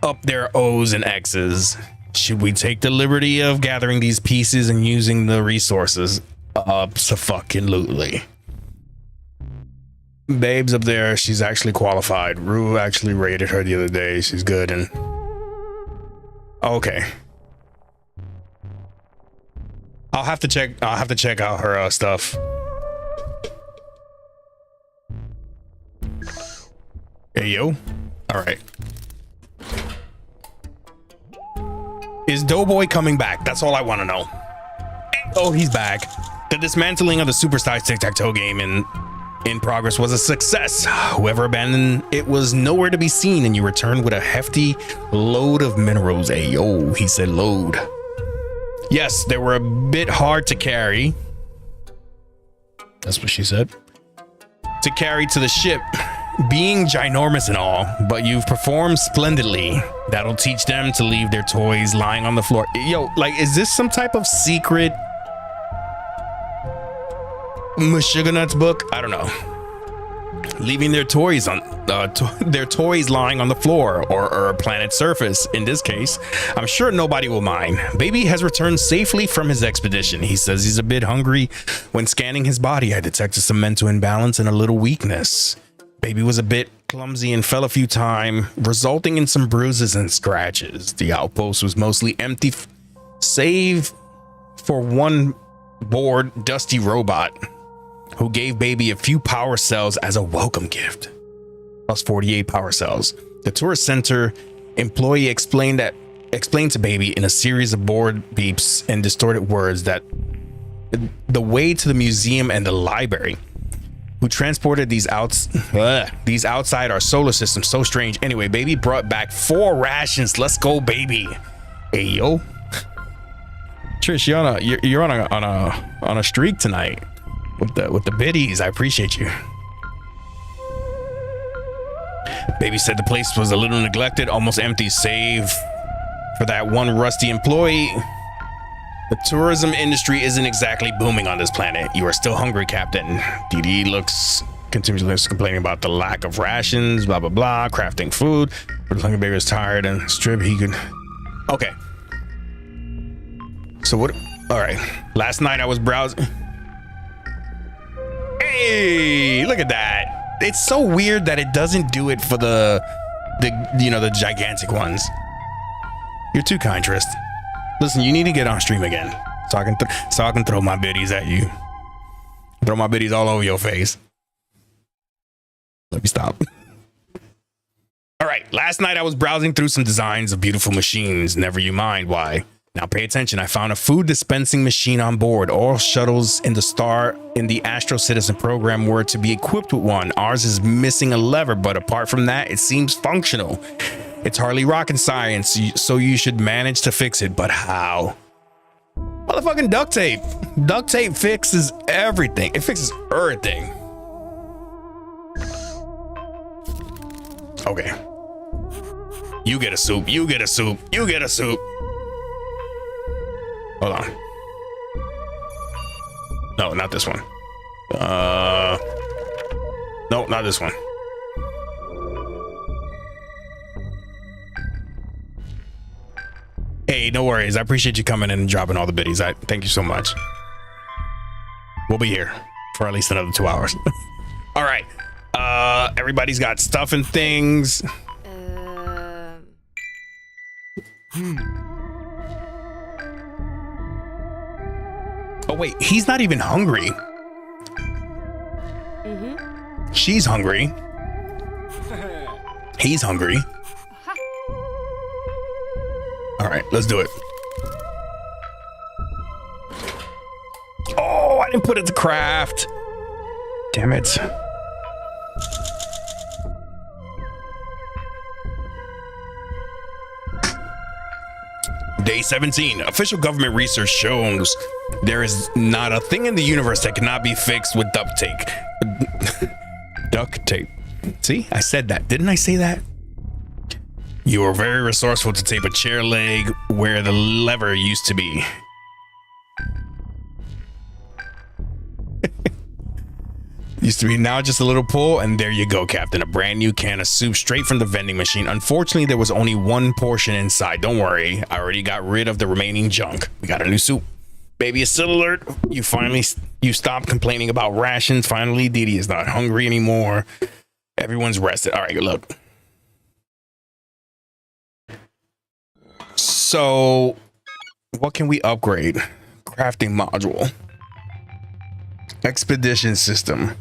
up their O's and X's. Should we take the liberty of gathering these pieces and using the resources? Abso-fucking-lutely. Babe's up there. She's actually qualified. Rue actually rated her the other day. She's good. And okay, I'll have to check out her stuff. Hey yo. All right. Is Doughboy coming back? That's all I want to know. Oh, he's back. The dismantling of the supersized tic-tac-toe game in progress was a success. Whoever abandoned it was nowhere to be seen, and you returned with a hefty load of minerals. Ayo, he said load. Yes, they were a bit hard to carry. That's what she said. To carry to the ship, being ginormous and all, but you've performed splendidly. That'll teach them to leave their toys lying on the floor. Yo, like, is this some type of secret Sugar Nuts book? I don't know. Leaving their toys on their toys lying on the floor or a planet surface. In this case, I'm sure nobody will mind. Baby has returned safely from his expedition. He says he's a bit hungry. When scanning his body, I detected some mental imbalance and a little weakness. Baby was a bit clumsy and fell a few times, resulting in some bruises and scratches. The outpost was mostly empty, save for one bored, dusty robot who gave Baby a few power cells as a welcome gift. Plus 48 power cells. The tourist center employee explained to Baby in a series of bored beeps and distorted words that the way to the museum and the library, who transported these outside our solar system. So strange. Anyway, Baby brought back 4 rations. Let's go, Baby. Hey yo, Trish, you're on a streak tonight with the biddies. I appreciate you. Baby said the place was a little neglected, almost empty, save for that one rusty employee. The tourism industry isn't exactly booming on this planet. You are still hungry, Captain. DD continuously complaining about the lack of rations, blah, blah, blah, crafting food. But the hungry baby is tired and strip he could. Okay. So what? All right. Last night I was browsing. Hey, look at that. It's so weird that it doesn't do it for the gigantic ones. You're too kind, Trist. Listen, you need to get on stream again so I can throw my biddies at you. Throw my biddies all over your face. Let me stop. All right. Last night I was browsing through some designs of beautiful machines. Never you mind why. Now pay attention. I found a food dispensing machine on board. All shuttles in the Astro Citizen program were to be equipped with one. Ours is missing a lever, but apart from that, it seems functional. It's hardly rocket science, so you should manage to fix it. But how? Motherfucking duct tape. Duct tape fixes everything. It fixes everything. Okay. You get a soup. You get a soup. You get a soup. Hold on. No, not this one. No, not this one. Hey, no worries. I appreciate you coming in and dropping all the biddies. I thank you so much. We'll be here for at least another 2 hours. All right. Everybody's got stuff and things. Oh wait, he's not even hungry. She's hungry. He's hungry. All right, let's do it. Oh, I didn't put it to craft. Damn it. Day 17. Official government research shows there is not a thing in the universe that cannot be fixed with duct tape. Duct tape. See, I said that. Didn't I say that? You were very resourceful to tape a chair leg where the lever used to be. Used to be now just a little pull, and there you go, Captain. A brand new can of soup straight from the vending machine. Unfortunately, there was only one portion inside. Don't worry, I already got rid of the remaining junk. We got a new soup. Baby is still alert. You stopped complaining about rations. Finally, Dee Dee is not hungry anymore. Everyone's rested. All right, good luck. So, what can we upgrade? Crafting module. Expedition system.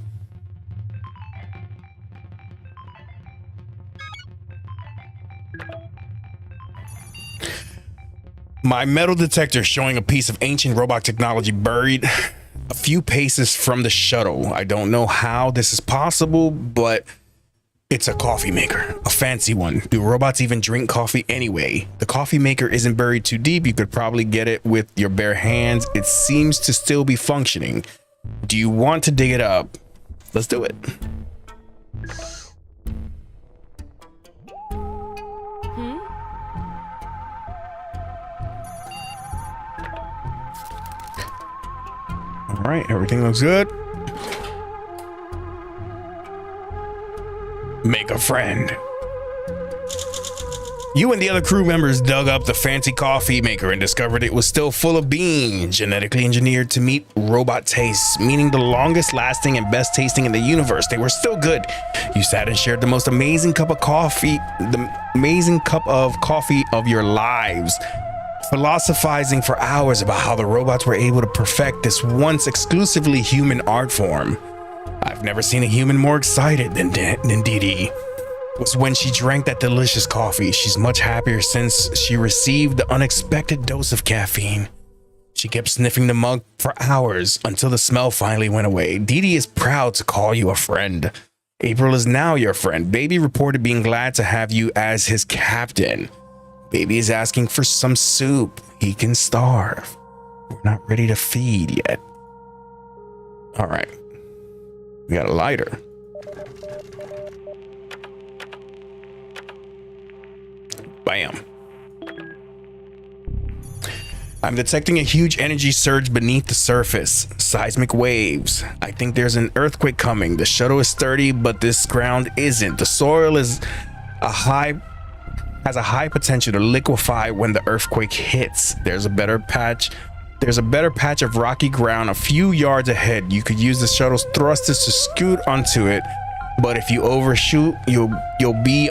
My metal detector showing a piece of ancient robot technology buried a few paces from the shuttle. I don't know how this is possible, but it's a coffee maker, a fancy one. Do robots even drink coffee anyway? The coffee maker isn't buried too deep. You could probably get it with your bare hands. It seems to still be functioning. Do you want to dig it up? Let's do it. All right, everything looks good. Make a friend. You and the other crew members dug up the fancy coffee maker and discovered it was still full of beans, genetically engineered to meet robot tastes, meaning the longest lasting and best tasting in the universe. They were still good. You sat and shared the most amazing cup of coffee, of your lives, philosophizing for hours about how the robots were able to perfect this once exclusively human art form. I've never seen a human more excited than Dee Dee. Was when she drank that delicious coffee. She's much happier since she received the unexpected dose of caffeine. She kept sniffing the mug for hours until the smell finally went away. Dee Dee is proud to call you a friend. April is now your friend. Baby reported being glad to have you as his captain. Baby is asking for some soup. He can starve. We're not ready to feed yet. All right. We got a lighter. Bam. I'm detecting a huge energy surge beneath the surface. Seismic waves. I think there's an earthquake coming. The shuttle is sturdy, but this ground isn't. The soil has a high potential to liquefy when the earthquake hits. There's a better patch of rocky ground a few yards ahead. You could use the shuttle's thrusters to scoot onto it, but if you overshoot, you'll be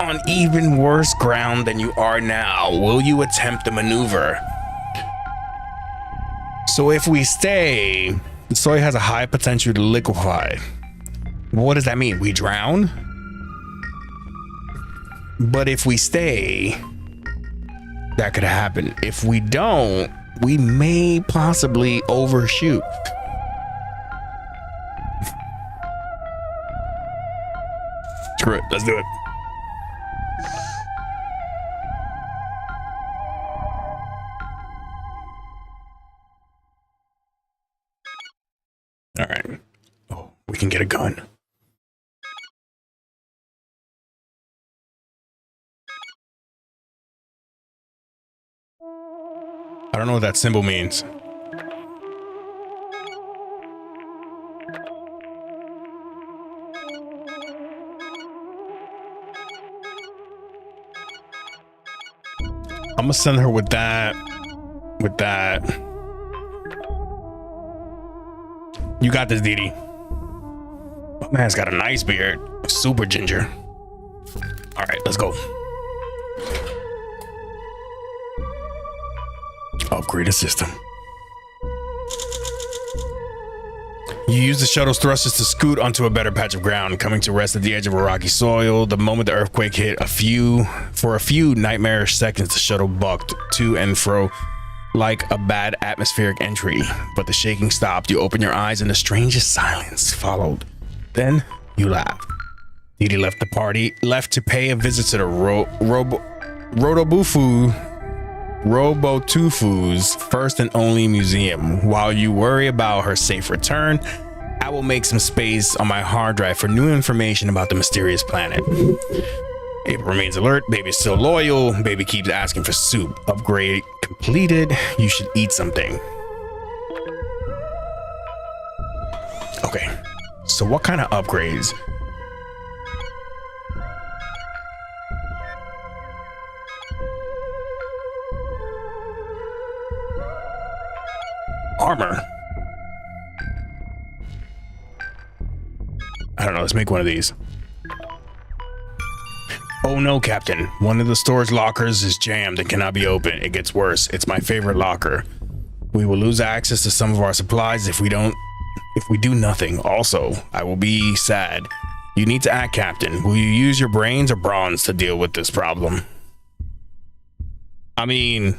on even worse ground than you are now. Will you attempt the maneuver? So if we stay, the soil has a high potential to liquefy. What does that mean? We drown? But if we stay, that could happen. If we don't, we may possibly overshoot. Screw it. Let's do it. All right. Oh, we can get a gun. I don't know what that symbol means. I'm gonna send her with that. With that. You got this, Dee Dee. Oh, man's got a nice beard. Super ginger. All right, let's go. Upgrade a system. You use the shuttle's thrusters to scoot onto a better patch of ground, coming to rest at the edge of a rocky soil. The moment the earthquake hit, for a few nightmarish seconds, the shuttle bucked to and fro like a bad atmospheric entry. But the shaking stopped. You open your eyes and the strangest silence followed. Then you laughed. Dee Dee left the party, left to pay a visit to the Robotufu's first and only museum. While you worry about her safe return, I will make some space on my hard drive for new information about the mysterious planet. April remains alert. Baby's still loyal. Baby keeps asking for soup. Upgrade completed. You should eat something. Okay. So what kind of upgrades? Armor. I don't know. Let's make one of these. Oh no, Captain. One of the storage lockers is jammed and cannot be opened. It gets worse. It's my favorite locker. We will lose access to some of our supplies if we do nothing. Also, I will be sad. You need to act, Captain. Will you use your brains or bronze to deal with this problem? I mean,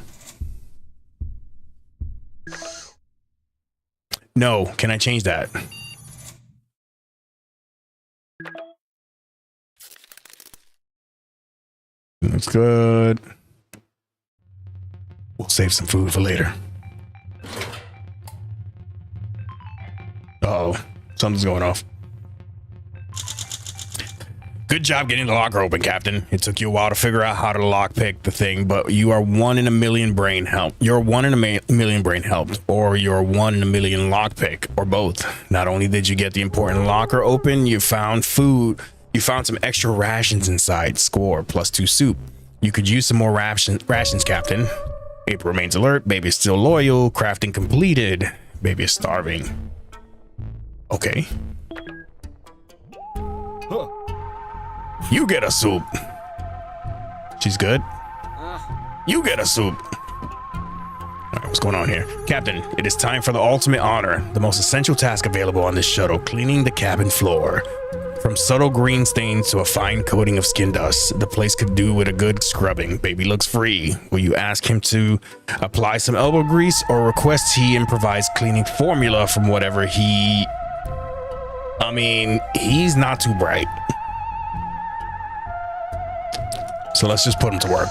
no. Can I change that? That's good. We'll save some food for later. Uh-oh. Something's going off. Good job getting the locker open, Captain. It took you a while to figure out how to lockpick the thing, but you are 1 in a million brain help. You're 1 in a million brain helped, or you're 1 in a million lockpick, or both. Not only did you get the important locker open, you found food. You found some extra rations inside. Score +2 soup. You could use some more rations, Captain. April remains alert. Baby is still loyal. Crafting completed. Baby is starving. Okay. Huh. You get a soup. She's good. You get a soup. All right, what's going on here? Captain, it is time for the ultimate honor, the most essential task available on this shuttle, cleaning the cabin floor. From subtle green stains to a fine coating of skin dust, the place could do with a good scrubbing. Baby looks free. Will you ask him to apply some elbow grease or request he improvise cleaning formula from whatever he... I mean, he's not too bright. So let's just put him to work.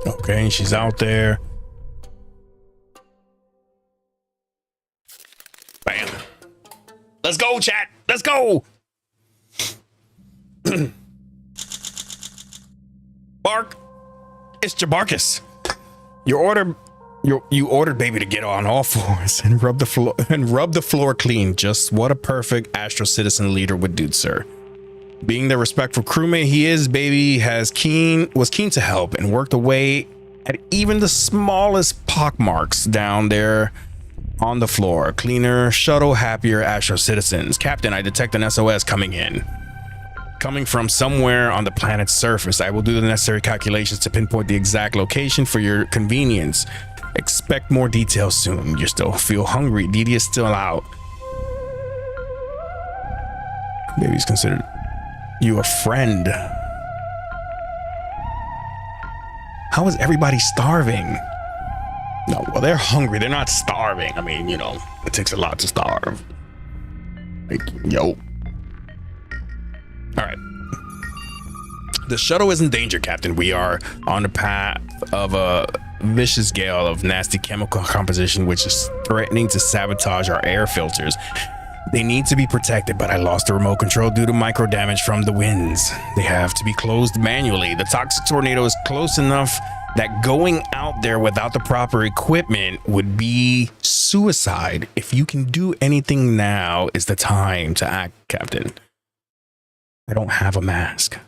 Okay, she's out there. Bam. Let's go, chat. Let's go. Bark. It's Jabarkus. You ordered baby to get on all fours and rub the floor clean. Just what a perfect Astro Citizen leader would do, sir. Being the respectful crewmate he is, baby was keen to help and worked away at even the smallest pockmarks down there on the floor. Cleaner, shuttle, happier Astro citizens. Captain, I detect an SOS coming in. coming from somewhere on the planet's surface. I will do the necessary calculations to pinpoint the exact location for your convenience. Expect more details soon. You still feel hungry. Dee Dee is still out. Baby's considered you a friend. How is everybody starving? No, well, they're hungry. They're not starving. I mean, you know, it takes a lot to starve. Like, yo. All right. The shuttle is in danger, Captain. We are on the path of a vicious gale of nasty chemical composition which is threatening to sabotage our air filters. They need to be protected, but I lost the remote control due to micro damage from the winds. They have to be closed manually. The toxic tornado is close enough that going out there without the proper equipment would be suicide. If you can do anything, now is the time to act, Captain. I don't have a mask.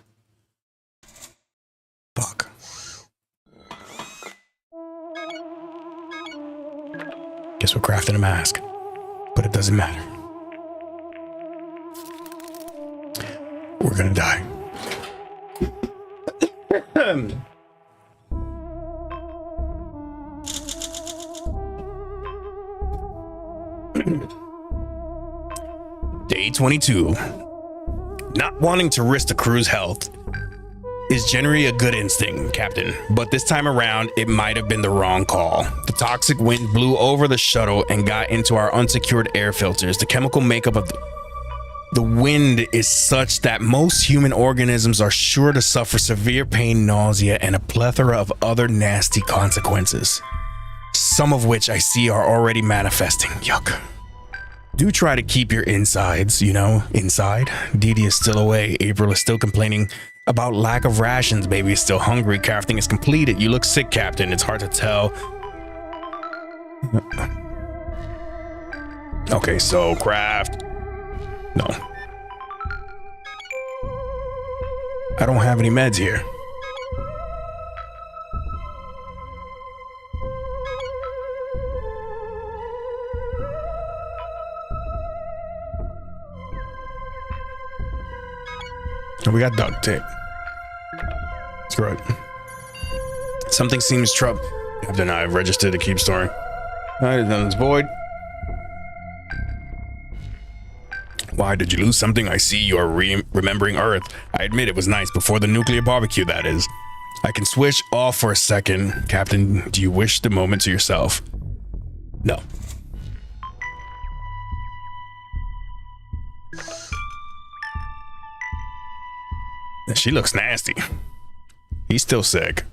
Fuck. Guess we're crafting a mask, but it doesn't matter. We're gonna die. Day 22. Not wanting to risk the crew's health is generally a good instinct, Captain, but this time around, it might have been the wrong call. The toxic wind blew over the shuttle and got into our unsecured air filters. The chemical makeup of the wind is such that most human organisms are sure to suffer severe pain, nausea, and a plethora of other nasty consequences, some of which I see are already manifesting. Yuck. Do try to keep your insides, you know, inside. Dee Dee is still away. April is still complaining about lack of rations. Baby is still hungry. Crafting is completed. You look sick, Captain. It's hard to tell. Okay, so craft. No. I don't have any meds here. We got duct tape. Screw it. Something seems trouble. Captain, I've registered to keep storing. Alright, then it's void. Why, did you lose something? I see you are remembering Earth. I admit it was nice before the nuclear barbecue, that is. I can switch off for a second. Captain, do you wish the moment to yourself? No. She looks nasty. He's still sick.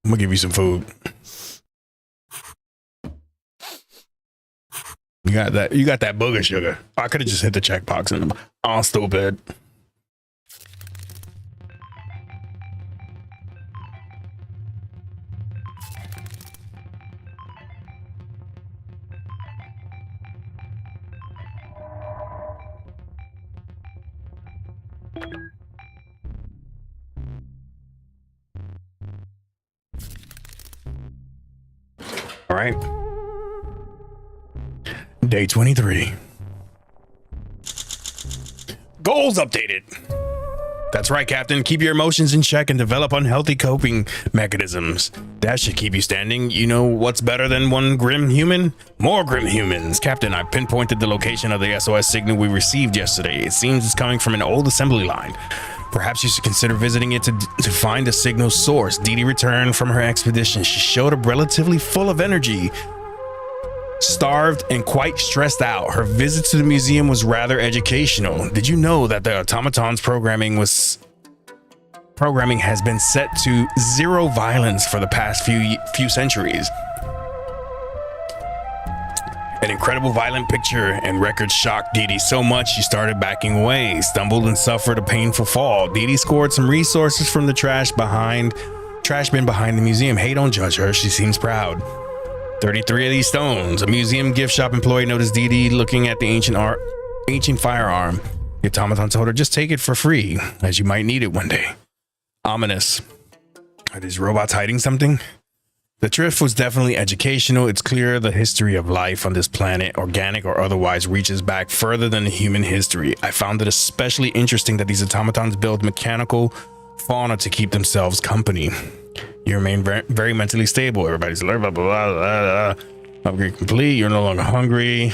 I'm gonna give you some food. You got that booger sugar. I could have just hit the checkbox in them. Oh, stupid. All right. Day 23. Goals updated. That's right, Captain. Keep your emotions in check and develop unhealthy coping mechanisms. That should keep you standing. You know what's better than one grim human? More grim humans. Captain, I pinpointed the location of the SOS signal we received yesterday. It seems it's coming from an old assembly line. Perhaps you should consider visiting it to find the signal source. Dee Dee returned from her expedition. She showed up relatively full of energy, starved and quite stressed out. Her visit to the museum was rather educational. Did you know that the automaton's programming has been set to zero violence for the past few centuries? An incredible violent picture and record shocked Dee Dee so much she started backing away, stumbled and suffered a painful fall. Dee Dee scored some resources from the trash bin behind the museum. Hey, don't judge her. She seems proud. 33 of these stones. A museum gift shop employee noticed Dee Dee looking at the ancient firearm. The automaton told her, just take it for free, as you might need it one day. Ominous. Are these robots hiding something? The trip was definitely educational. It's clear the history of life on this planet, organic or otherwise, reaches back further than human history. I found it especially interesting that these automatons build mechanical fauna to keep themselves company. You remain very mentally stable. Everybody's alert, blah, blah, blah, blah, blah. Upgrade complete. You're no longer hungry.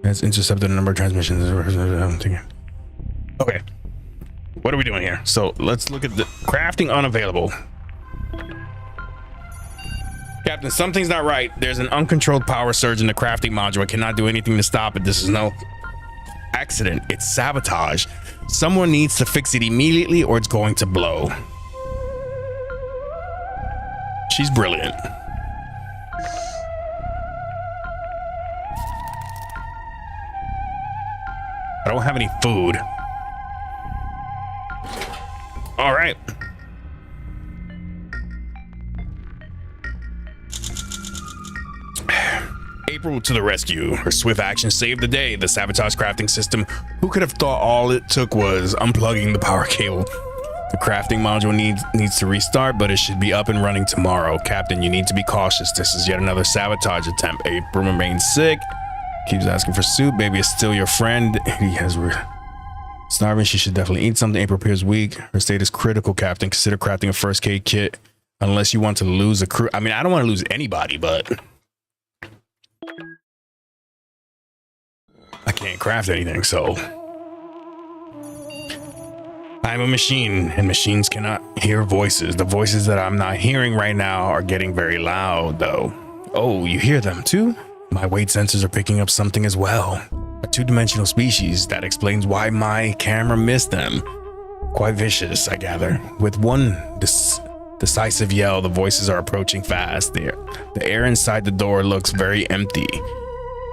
Has intercepted a number of transmissions. Okay. What are we doing here? So let's look at the crafting unavailable. Captain, something's not right. There's an uncontrolled power surge in the crafting module. I cannot do anything to stop it. This is no accident. It's sabotage. Someone needs to fix it immediately or it's going to blow. She's brilliant. I don't have any food. All right. April to the rescue. Her swift action saved the day. The sabotage crafting system. Who could have thought all it took was unplugging the power cable? The crafting module needs to restart, but it should be up and running tomorrow. Captain, you need to be cautious. This is yet another sabotage attempt. April remains sick. Keeps asking for soup. Baby is still your friend. He has starving. She should definitely eat something. April appears weak. Her state is critical, Captain. Consider crafting a first aid kit. Unless you want to lose a crew. I mean, I don't want to lose anybody, but I can't craft anything, so I'm a machine, and machines cannot hear voices. The voices that I'm not hearing right now are getting very loud, though. Oh, you hear them too? My weight sensors are picking up something as well. A two-dimensional species. That explains why my camera missed them. Quite vicious, I gather. With one decisive yell, the voices are approaching fast. The air inside the door looks very empty,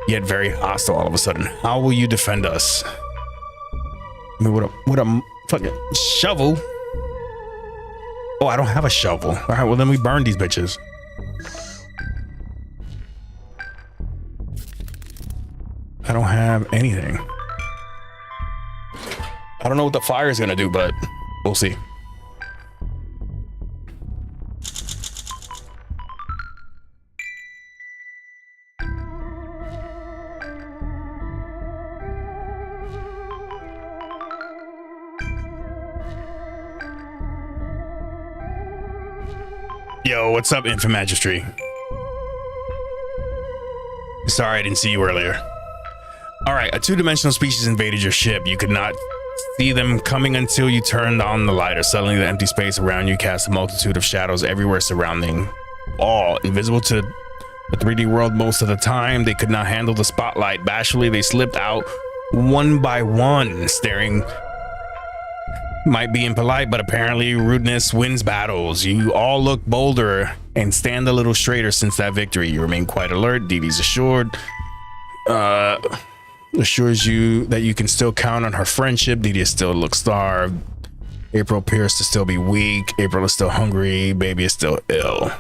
yet very hostile all of a sudden. How will you defend us? I mean, what a fucking shovel. Oh, I don't have a shovel. All right, well then we burn these bitches. I don't have anything. I don't know what the fire is gonna do, but we'll see. Yo, what's up, Infant Magistry? Sorry I didn't see you earlier. Alright, a two-dimensional species invaded your ship. You could not see them coming until you turned on the lighter. Suddenly, the empty space around you cast a multitude of shadows everywhere surrounding. All invisible to the 3D world most of the time. They could not handle the spotlight. Bashfully, they slipped out one by one, staring. Might be impolite, but apparently rudeness wins battles. You all look bolder and stand a little straighter since that victory. You remain quite alert. Dee Dee's assures you that you can still count on her friendship. Dee Dee still looks starved. April appears to still be weak. April is still hungry. Baby is still ill.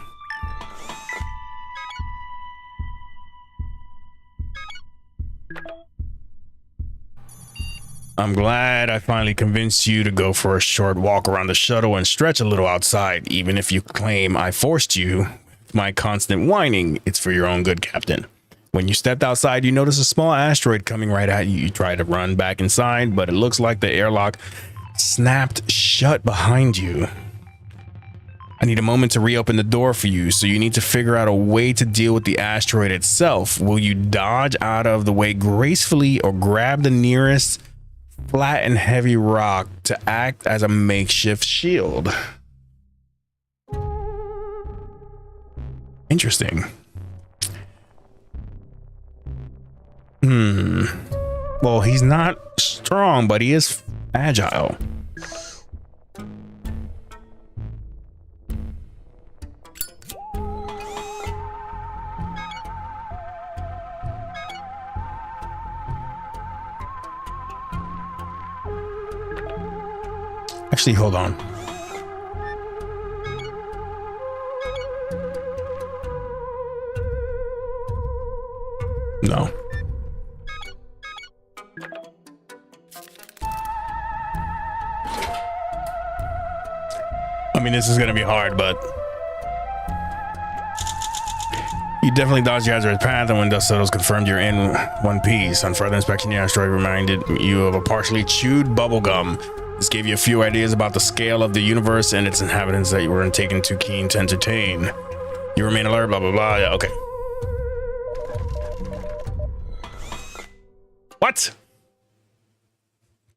I'm glad I finally convinced you to go for a short walk around the shuttle and stretch a little outside. Even if you claim I forced you, my constant whining, it's for your own good, Captain. When you stepped outside, you notice a small asteroid coming right at you. You try to run back inside, but it looks like the airlock snapped shut behind you. I need a moment to reopen the door for you, so you need to figure out a way to deal with the asteroid itself. Will you dodge out of the way gracefully or grab the nearest flat and heavy rock to act as a makeshift shield? Interesting. Well, he's not strong, but he is agile. Actually, hold on. No. I mean, this is gonna be hard, but You definitely dodged the hazardous path, and when dust settles, confirmed you're in one piece. On further inspection, the asteroid reminded you of a partially chewed bubblegum. This gave you a few ideas about the scale of the universe and its inhabitants that you weren't taken too keen to entertain. You remain alert, blah, blah, blah. Yeah, okay. What?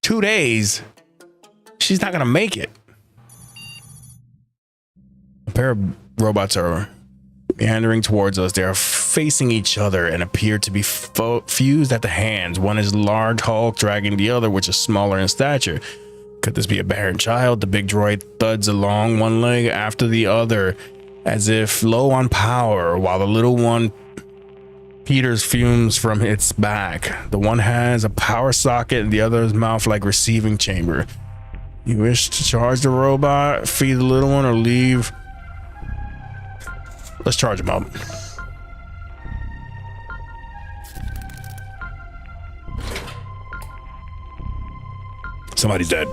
2 days? She's not gonna make it. A pair of robots are meandering towards us. They are facing each other and appear to be fused at the hands. One is large Hulk dragging the other, which is smaller in stature. Could this be a barren child? The big droid thuds along one leg after the other as if low on power, while the little one peters fumes from its back. The one has a power socket and the other's mouth like receiving chamber. You wish to charge the robot, feed the little one, or leave? Let's charge him up. Somebody's dead.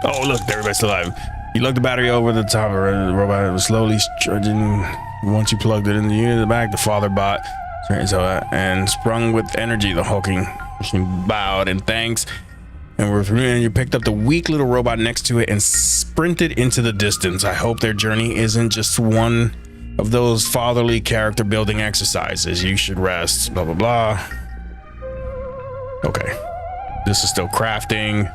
Oh, look, everybody's still alive. You lugged the battery over the top of the robot. Was slowly charging. Once you plugged it in the unit in the back, the father bot and sprung with energy. The hulking machine bowed in thanks. And you picked up the weak little robot next to it and sprinted into the distance. I hope their journey isn't just one of those fatherly character building exercises. You should rest. Blah, blah, blah. Okay. This is still crafting.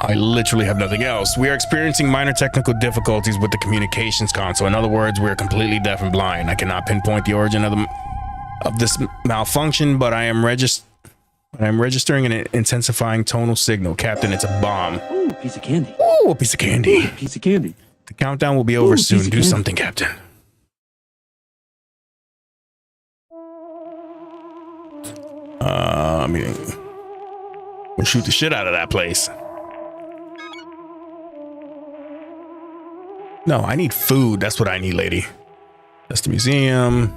I literally have nothing else. We are experiencing minor technical difficulties with the communications console. In other words, we are completely deaf and blind. I cannot pinpoint the origin of this malfunction, but I am registering an intensifying tonal signal. Captain, it's a bomb. Ooh, piece of candy. Ooh, a piece of candy. Ooh, piece of candy. The countdown will be over soon. Do something, Captain. I mean, we'll shoot the shit out of that place. No, I need food. That's what I need, lady. That's the museum.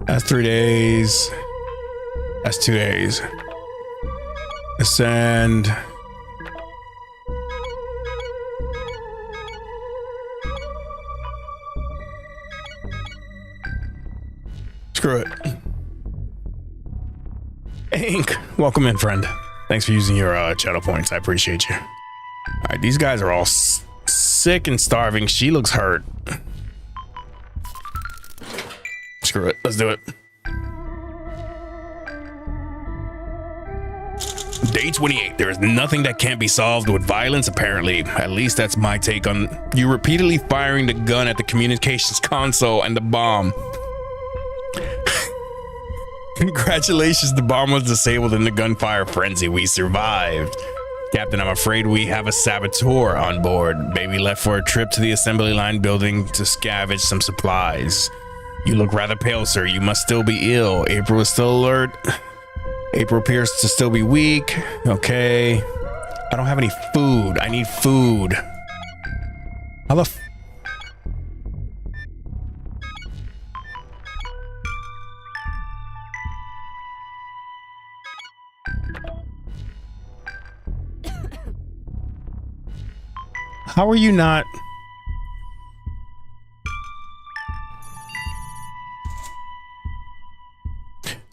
That's 3 days. That's 2 days. Ascend. Screw it. Ink, welcome in, friend. Thanks for using your channel points. I appreciate you. All right, these guys are all sick and starving. She looks hurt. Screw it. Let's do it. Day 28. There is nothing that can't be solved with violence, apparently. At least that's my take on you repeatedly firing the gun at the communications console and the bomb. Congratulations, the bomb was disabled in the gunfire frenzy. We survived. Captain, I'm afraid we have a saboteur on board. Baby left for a trip to the assembly line building to scavenge some supplies. You look rather pale, sir. You must still be ill. April is still alert. April appears to still be weak. Okay. I don't have any food. I need food. How the How are you not?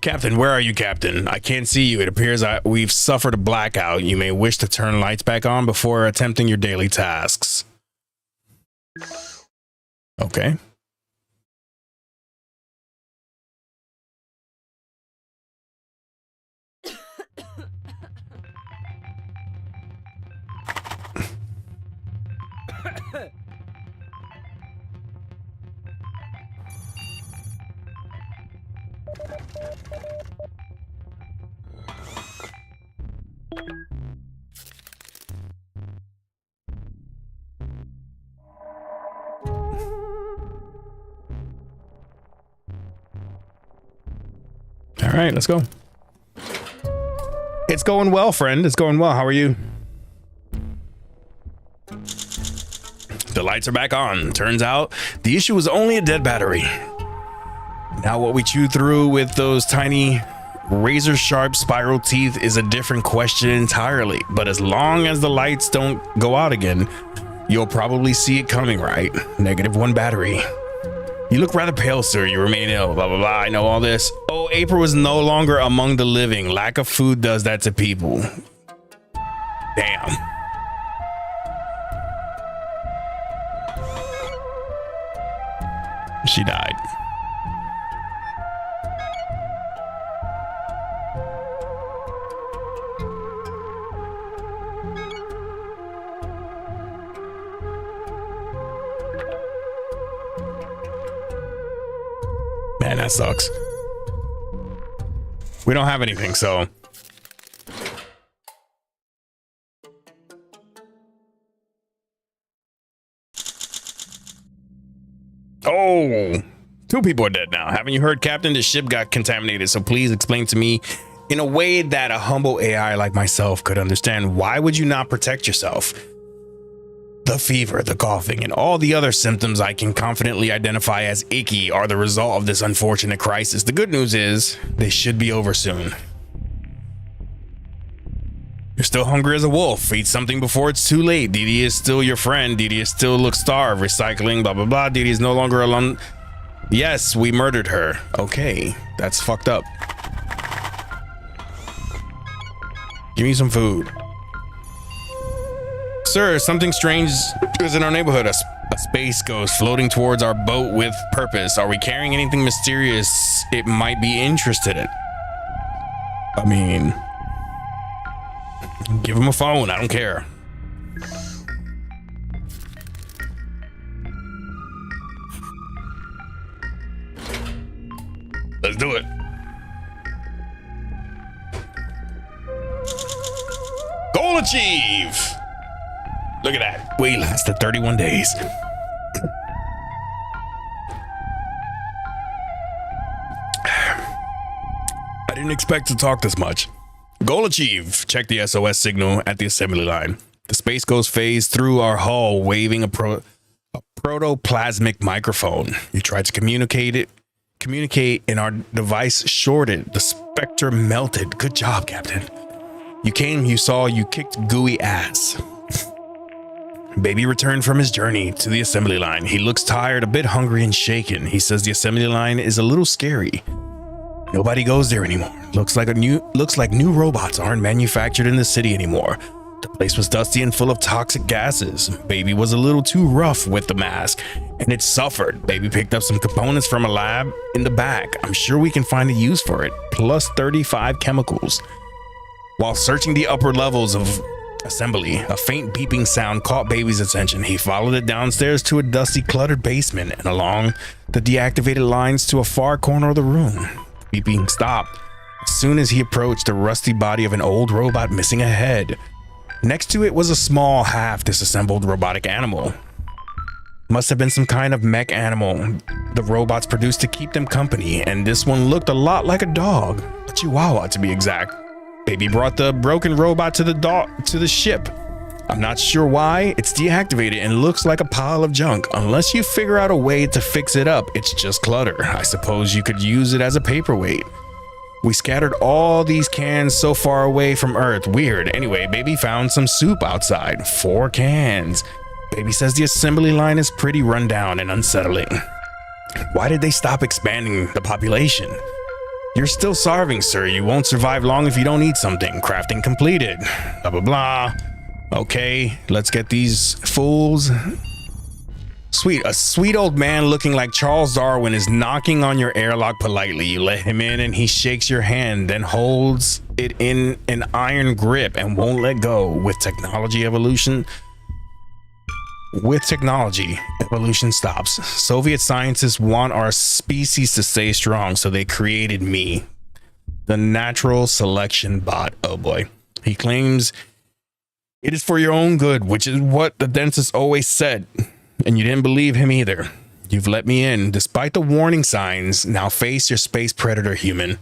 Captain, where are you, Captain? I can't see you. It appears we've suffered a blackout. You may wish to turn lights back on before attempting your daily tasks. Okay. All right, let's go. It's going well, friend. It's going well. How are you? The lights are back on. Turns out the issue was only a dead battery. Now what we chewed through with those tiny razor sharp spiral teeth is a different question entirely, but as long as the lights don't go out again, you'll probably see it coming, right? -1 battery. You look rather pale, sir. You remain ill. Blah, blah, blah. I know all this. Oh, April is no longer among the living. Lack of food does that to people. Damn. She died. Man, that sucks. We don't have anything, so. Oh, 2 people are dead now. Haven't you heard, Captain? The ship got contaminated, so please explain to me in a way that a humble AI like myself could understand. Why would you not protect yourself? The fever, the coughing, and all the other symptoms I can confidently identify as icky are the result of this unfortunate crisis. The good news is they should be over soon. You're still hungry as a wolf. Eat something before it's too late. Dee Dee is still your friend. Dee Dee is still looks starved. Recycling, blah, blah, blah. Dee Dee is no longer alone. Yes, we murdered her. Okay, that's fucked up. Give me some food. Sir, something strange is in our neighborhood. A space ghost floating towards our boat with purpose. Are we carrying anything mysterious it might be interested in? I mean, give him a phone. I don't care. Let's do it. Goal achieved. Look at that. We lasted 31 days. I didn't expect to talk this much. Goal achieved. Check the SOS signal at the assembly line. The space ghost phased through our hull, waving a protoplasmic microphone. You tried to communicate and our device shorted. The specter melted. Good job, Captain. You came, you saw, you kicked gooey ass. Baby returned from his journey to the assembly line. He looks tired, a bit hungry and shaken. He says the assembly line is a little scary. Nobody goes there anymore. Looks like new robots aren't manufactured in the city anymore. The place was dusty and full of toxic gases. Baby was a little too rough with the mask, and it suffered. Baby picked up some components from a lab in the back. I'm sure we can find a use for it. Plus 35 chemicals. While searching the upper levels of assembly, a faint beeping sound caught Baby's attention. He followed it downstairs to a dusty, cluttered basement and along the deactivated lines to a far corner of the room. Beeping stopped as soon as he approached the rusty body of an old robot missing a head. Next to it was a small, half disassembled robotic animal. Must have been some kind of mech animal the robots produced to keep them company, and this one looked a lot like a dog, a chihuahua to be exact. Baby brought the broken robot to the ship. I'm not sure why. It's deactivated and looks like a pile of junk. Unless you figure out a way to fix it up, it's just clutter. I suppose you could use it as a paperweight. We scattered all these cans so far away from Earth. Weird. Anyway, Baby found some soup outside. 4 cans. Baby says the assembly line is pretty run down and unsettling. Why did they stop expanding the population? You're still starving, sir. You won't survive long if you don't eat something. Crafting completed. Blah, blah, blah. Okay, let's get these fools. Sweet, a sweet old man looking like Charles Darwin is knocking on your airlock politely. You let him in and he shakes your hand, then holds it in an iron grip and won't let go. With technology, evolution stops. Soviet scientists want our species to stay strong, so they created me, the natural selection bot. Oh boy. He claims it is for your own good, which is what the dentist always said. And you didn't believe him either. You've let me in, despite the warning signs. Now face your space predator, human.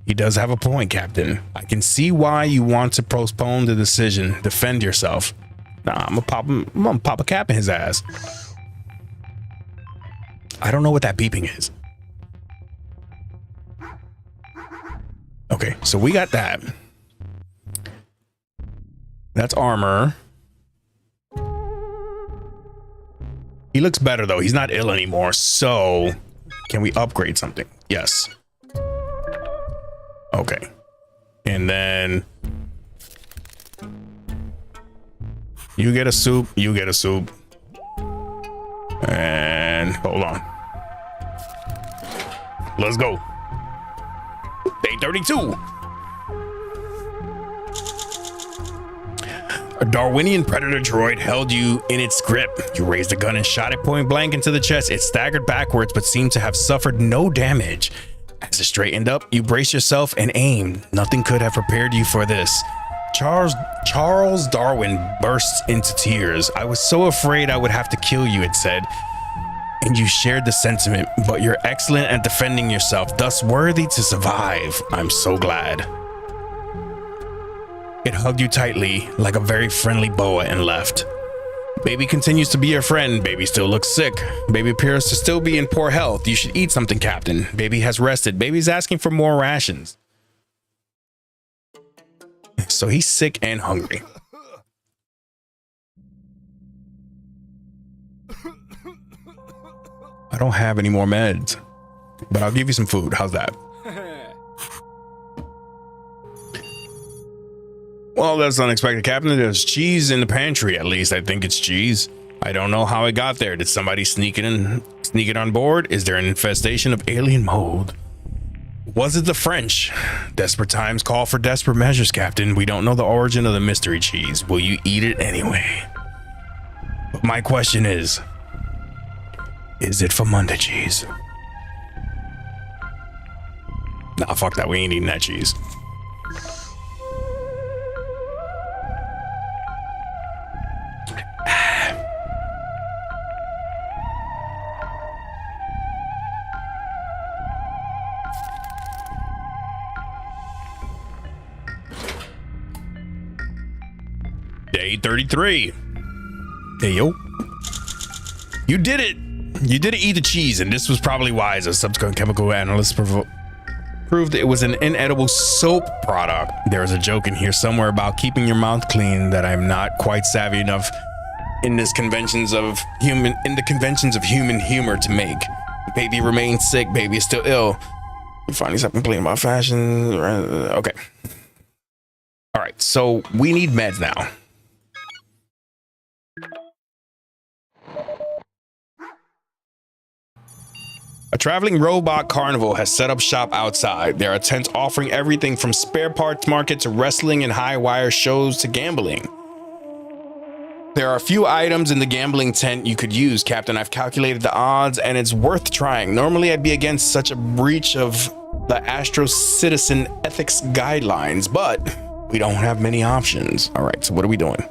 He does have a point, Captain. I can see why you want to postpone the decision. Defend yourself. Nah, I'm gonna pop a cap in his ass. I don't know what that beeping is. Okay, so we got that. That's armor. He looks better though. He's not ill anymore. So can we upgrade something? Yes. Okay. And then you get a soup. You get a soup. And hold on. Let's go. Day 32. A Darwinian predator droid held you in its grip. You raised a gun and shot it point blank into the chest. It staggered backwards but seemed to have suffered no damage. As it straightened up, you braced yourself and aimed. Nothing could have prepared you for this. Charles Darwin burst into tears. I was so afraid I would have to kill you, it said. And you shared the sentiment, but you're excellent at defending yourself, thus worthy to survive. I'm so glad. It hugged you tightly like a very friendly boa and left. Baby continues to be your friend. Baby still looks sick. Baby appears to still be in poor health. You should eat something, Captain. Baby has rested. Baby's asking for more rations. So he's sick and hungry. I don't have any more meds, but I'll give you some food. How's that? Well, that's unexpected, Captain. There's cheese in the pantry, at least. I think it's cheese. I don't know how it got there. Did somebody sneak it on board? Is there an infestation of alien mold? Was it the French? Desperate times call for desperate measures, Captain. We don't know the origin of the mystery cheese. Will you eat it anyway? But my question is it for Monday cheese? Nah, fuck that. We ain't eating that cheese. Day 33. Hey, yo. You did it. You didn't eat the cheese, and this was probably wise. A subsequent chemical analyst proved it was an inedible soap product. There is a joke in here somewhere about keeping your mouth clean that I'm not quite savvy enough in the conventions of human humor to make. Baby remains sick. Baby is still ill. You finally stop complaining about fashion. Okay. All right. So we need meds now. A traveling robot carnival has set up shop outside. There are tents offering everything from spare parts market to wrestling and high wire shows to gambling. There are a few items in the gambling tent you could use, Captain. I've calculated the odds and it's worth trying. Normally I'd be against such a breach of the Astro Citizen ethics guidelines, but we don't have many options. All right, so what are we doing?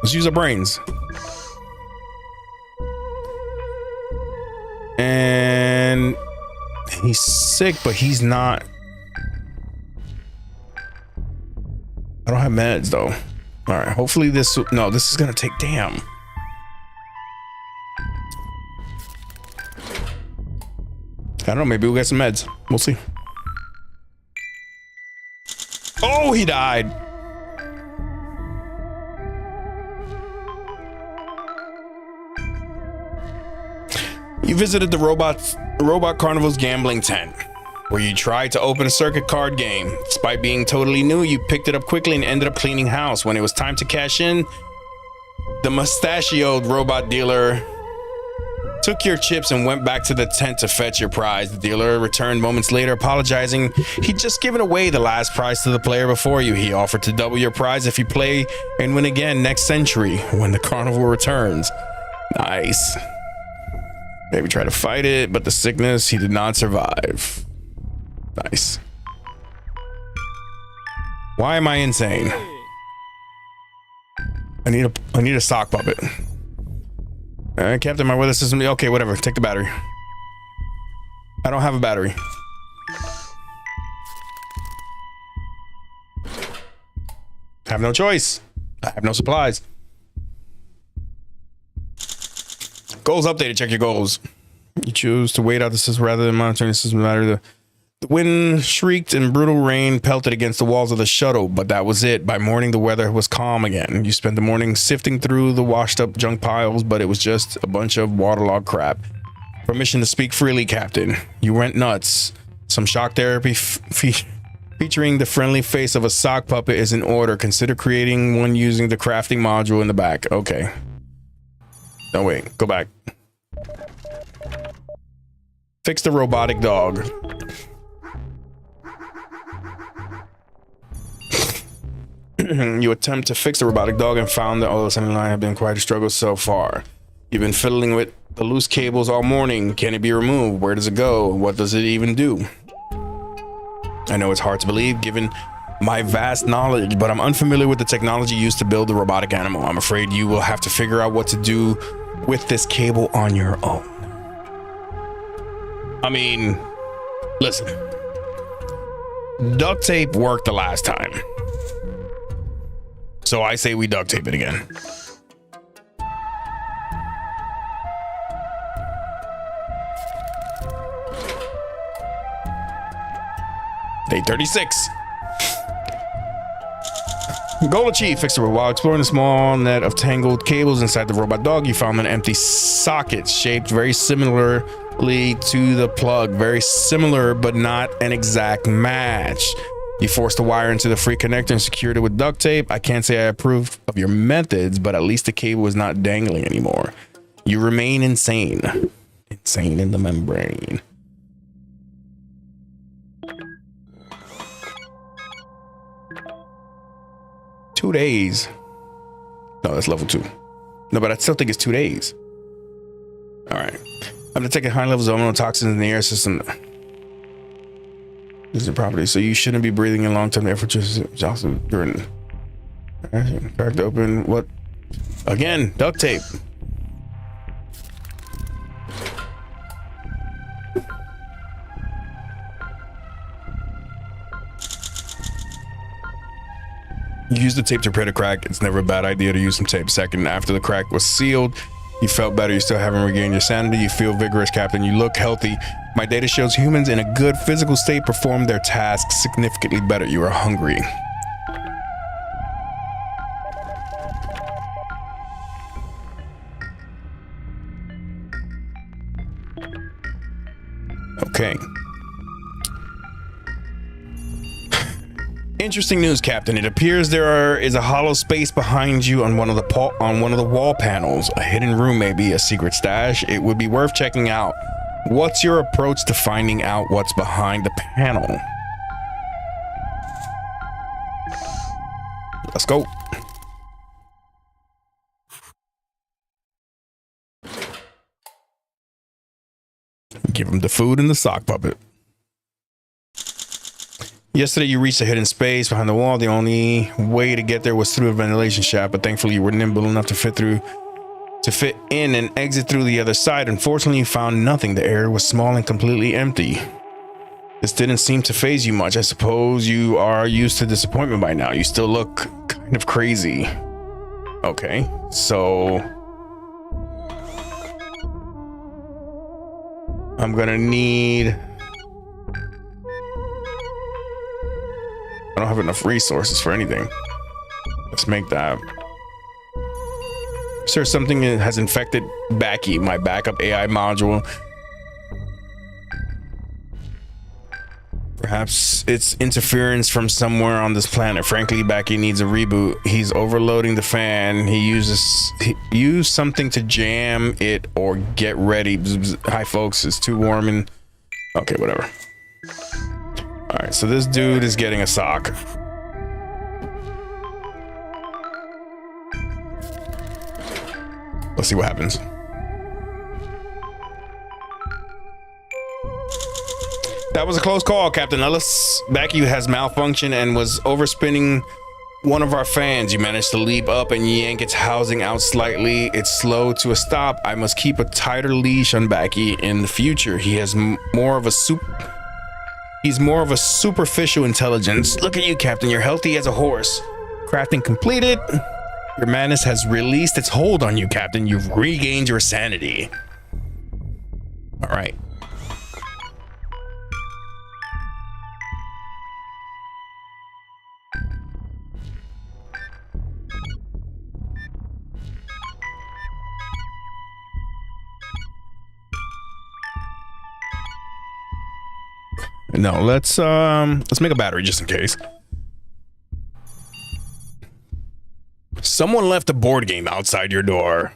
Let's use our brains. And he's sick, but he's not. I don't have meds though. All right, hopefully this is gonna take, damn. I don't know, maybe we'll get some meds. We'll see. Oh, he died. You visited the Robot Carnival's gambling tent, where you tried to open a circuit card game. Despite being totally new, you picked it up quickly and ended up cleaning house. When it was time to cash in, the mustachioed robot dealer took your chips and went back to the tent to fetch your prize. The dealer returned moments later, apologizing. He'd just given away the last prize to the player before you. He offered to double your prize if you play and win again next century when the carnival returns. Nice. Maybe try to fight it, but the sickness, he did not survive. Nice. Why am I insane? I need a sock puppet. Captain, my weather system. Okay, whatever. Take the battery. I don't have a battery. I have no choice. I have no supplies. Goals updated. Check your goals. You choose to wait out the system rather than monitoring the system matter. The wind shrieked and brutal rain pelted against the walls of the shuttle, but that was it. By morning, the weather was calm again. You spent the morning sifting through the washed up junk piles, but it was just a bunch of waterlogged crap. Permission to speak freely, Captain. You went nuts. Some shock therapy featuring the friendly face of a sock puppet is in order. Consider creating one using the crafting module in the back. Okay. No, wait. Go back. Fix the robotic dog. You attempt to fix the robotic dog and found that all the assembly line have been quite a struggle so far. You've been fiddling with the loose cables all morning. Can it be removed? Where does it go? What does it even do? I know it's hard to believe given my vast knowledge, but I'm unfamiliar with the technology used to build the robotic animal. I'm afraid you will have to figure out what to do with this cable on your own. I mean, listen. Duct tape worked the last time. So I say we duct tape it again. Day 36. Goal achieved. Fix the robot. While exploring a small net of tangled cables inside the robot dog, you found an empty socket shaped very similarly to the plug. Very similar, but not an exact match. You forced the wire into the free connector and secured it with duct tape. I can't say I approve of your methods, but at least the cable is not dangling anymore. You remain insane. Insane in the membrane. Two days. No, that's level 2. No, but I still think it's 2 days. All right. I'm detecting high levels of toxins in the air system. This is a property, so you shouldn't be breathing in long-term air filtration also during cracked open. What? Again, duct tape. Use the tape to repair the crack. It's never a bad idea to use some tape. Second, after the crack was sealed, you felt better. You still haven't regained your sanity. You feel vigorous, Captain. You look healthy. My data shows humans in a good physical state perform their tasks significantly better. You are hungry. Okay. Interesting news, Captain. It appears there is a hollow space behind you on one of the wall panels. A hidden room, maybe a secret stash. It would be worth checking out. What's your approach to finding out what's behind the panel? Let's go. Give him the food and the sock puppet. Yesterday, you reached a hidden space behind the wall. The only way to get there was through a ventilation shaft, but thankfully you were nimble enough to fit in and exit through the other side. Unfortunately, you found nothing. The area was small and completely empty. This didn't seem to faze you much. I suppose you are used to disappointment by now. You still look kind of crazy. Okay, so I'm gonna need... I don't have enough resources for anything. Let's make that. Is there something that has infected Backy, my backup AI module? Perhaps it's interference from somewhere on this planet. Frankly, Backy needs a reboot. He's overloading the fan. He used something to jam it or get ready. Hi, folks. It's too warm and... Okay, whatever. All right, so this dude is getting a sock. Let's see what happens. That was a close call, Captain Ellis. Backy has malfunctioned and was overspinning one of our fans. You managed to leap up and yank its housing out slightly. It's slow to a stop. I must keep a tighter leash on Backy in the future. He's more of a superficial intelligence. Look at you, Captain. You're healthy as a horse. Crafting completed. Your madness has released its hold on you, Captain. You've regained your sanity. All right. No, let's make a battery just in case. Someone left a board game outside your door.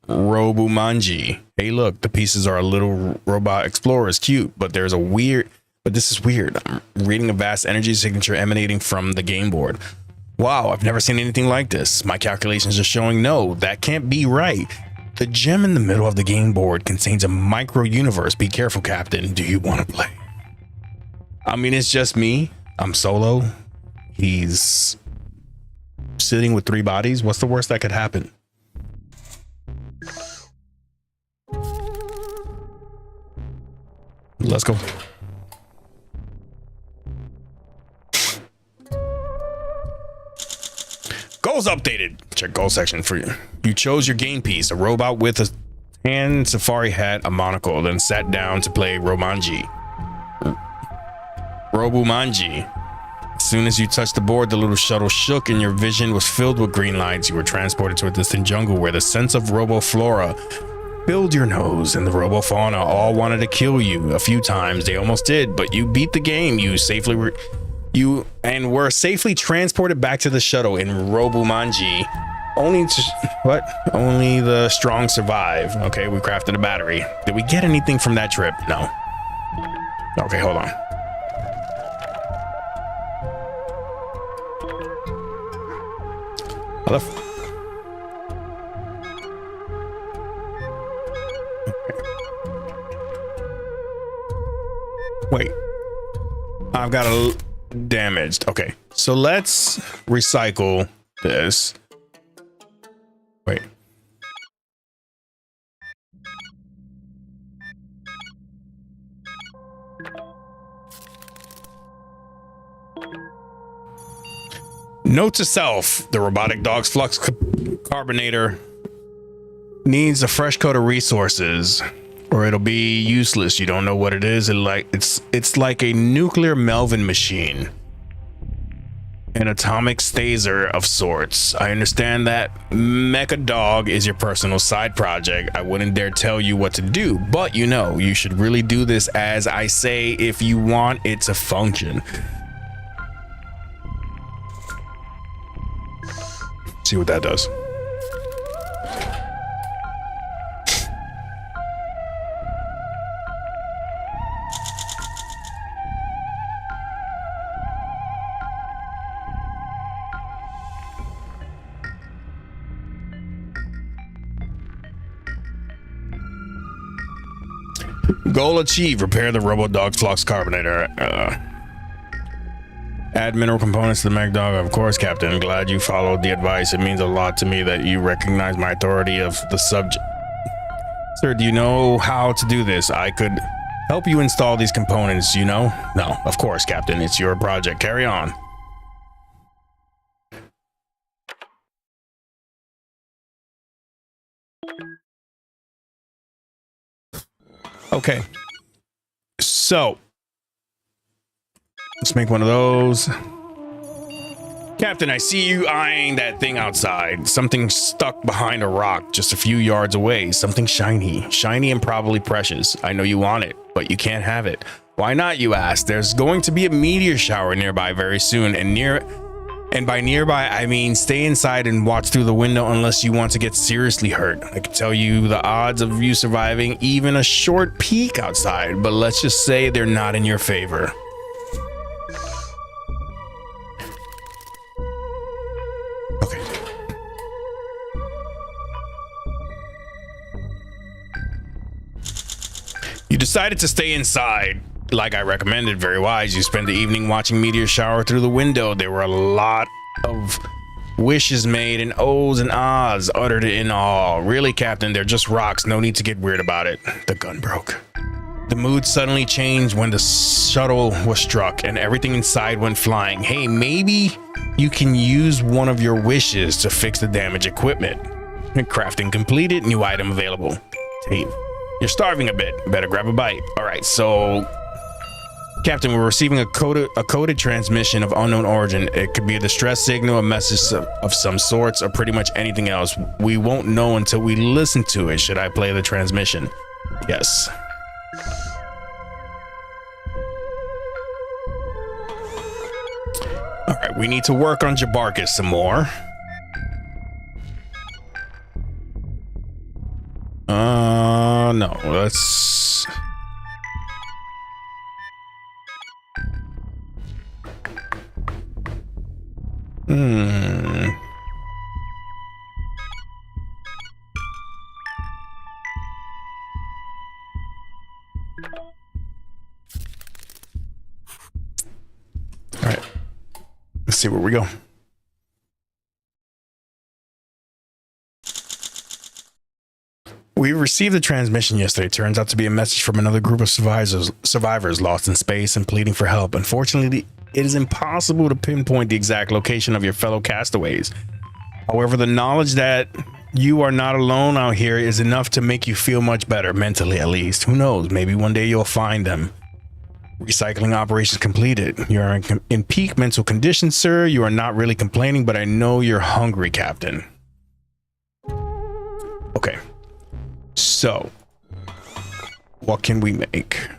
Robumanji. Hey, look, the pieces are a little robot explorers. Cute, but this is weird. I'm reading a vast energy signature emanating from the game board. Wow, I've never seen anything like this. My calculations are showing no, that can't be right. The gem in the middle of the game board contains a micro universe. Be careful, Captain. Do you want to play? I mean, it's just me. I'm solo. He's sitting with 3 bodies. What's the worst that could happen? Let's go. Goals updated. Check goal section for you. You chose your game piece, a robot with a tan safari hat, a monocle, then sat down to play Robumanji. As soon as you touched the board, the little shuttle shook and your vision was filled with green lights. You were transported to a distant jungle where the sense of roboflora filled your nose, and the robofauna all wanted to kill you. A few times they almost did, but you beat the game. You were safely transported back to the shuttle in Robumanji. Only the strong survive. Okay, we crafted a battery. Did we get anything from that trip? No. Okay, hold on. Wait, I've got a damaged. Okay, so let's recycle this. Wait. Note to self, the robotic dog's flux carbonator needs a fresh coat of resources or it'll be useless. You don't know what it is. It's like a nuclear Melvin machine. An atomic staser of sorts. I understand that Mecha Dog is your personal side project. I wouldn't dare tell you what to do, but you should really do this as I say if you want it to function. See what that does. Goal achieved. Repair the RoboDog flux carbonator. Add mineral components to the Mech Dog. Of course, Captain. Glad you followed the advice. It means a lot to me that you recognize my authority of the subject. Sir, do you know how to do this? I could help you install these components, No, of course, Captain. It's your project. Carry on. Okay. So let's make one of those. Captain, I see you eyeing that thing outside. Something stuck behind a rock just a few yards away. Something shiny and probably precious. I know you want it, but you can't have it. Why not, you ask? There's going to be a meteor shower nearby very soon, and by nearby, I mean stay inside and watch through the window unless you want to get seriously hurt. I can tell you the odds of you surviving even a short peek outside, but let's just say they're not in your favor. Okay. You decided to stay inside. Like I recommended, very wise. You spent the evening watching meteor shower through the window. There were a lot of wishes made and ohs and ahs uttered in awe. Really, Captain, they're just rocks. No need to get weird about it. The gun broke. The mood suddenly changed when the shuttle was struck and everything inside went flying. Hey, maybe you can use one of your wishes to fix the damaged equipment. Crafting completed, new item available. Tape. You're starving a bit. Better grab a bite. All right, so Captain, we're receiving a coded transmission of unknown origin. It could be a distress signal, a message of some sorts, or pretty much anything else. We won't know until we listen to it. Should I play the transmission? Yes. All right, we need to work on Jabarkis some more. No, let's... All right, let's see where we go. We received a transmission yesterday. It turns out to be a message from another group of survivors lost in space and pleading for help. Unfortunately, it is impossible to pinpoint the exact location of your fellow castaways. However, the knowledge that you are not alone out here is enough to make you feel much better, mentally at least. Who knows? Maybe one day you'll find them. Recycling operations completed. You are in peak mental condition, sir. You are not really complaining, but I know you're hungry, Captain. Okay. So, what can we make?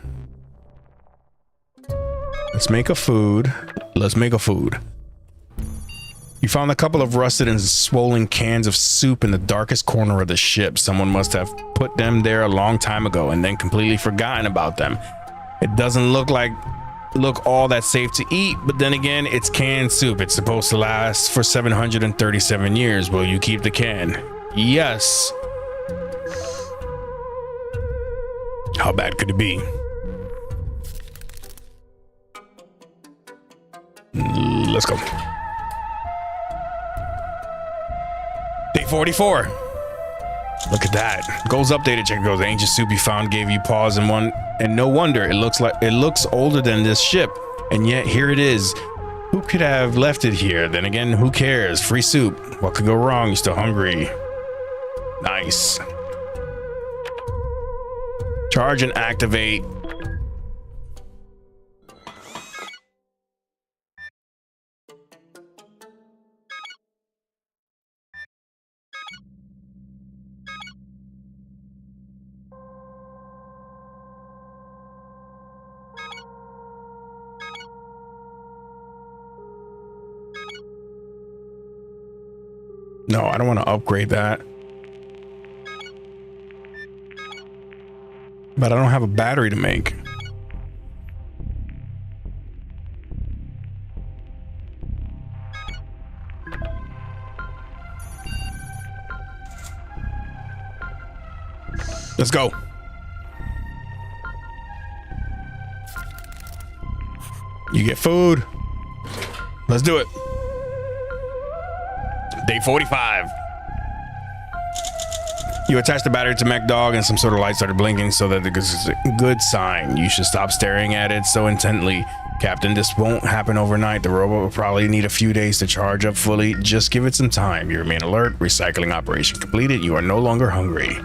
Let's make a food. Let's make a food. You found a couple of rusted and swollen cans of soup in the darkest corner of the ship. Someone must have put them there a long time ago and then completely forgotten about them. It doesn't look all that safe to eat, but then again, it's canned soup. It's supposed to last for 737 years. Will you keep the can? Yes. How bad could it be? Let's go. Day 44. Look at that. Goals updated. Check goes. Ancient soup you found gave you pause and no wonder. It looks older than this ship, and yet here it is. Who could have left it here? Then again, who cares? Free soup. What could go wrong? You're still hungry. Nice. Charge and activate. No, I don't want to upgrade that. But I don't have a battery to make. Let's go. You get food. Let's do it. Day 45. You attach the battery to Mech Dog and some sort of light started blinking, so that this is a good sign. You should stop staring at it so intently. Captain, this won't happen overnight. The robot will probably need a few days to charge up fully. Just give it some time. You remain alert. Recycling operation completed. You are no longer hungry.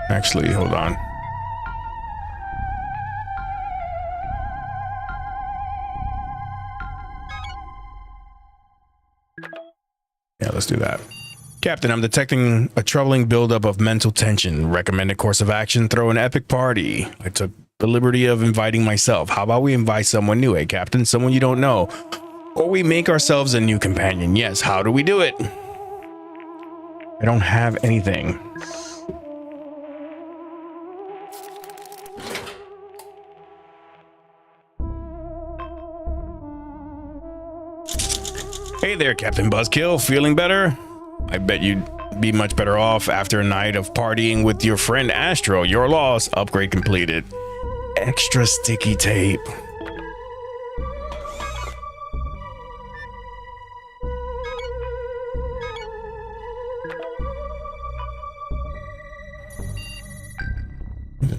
Actually, hold on. Yeah, let's do that. Captain, I'm detecting a troubling buildup of mental tension. Recommended course of action, throw an epic party. I took the liberty of inviting myself. How about we invite someone new, eh, Captain? Someone you don't know. Or we make ourselves a new companion. Yes, how do we do it? I don't have anything. Hey there, Captain Buzzkill. Feeling better? I bet you'd be much better off after a night of partying with your friend Astro. Your loss. Upgrade completed. Extra sticky tape.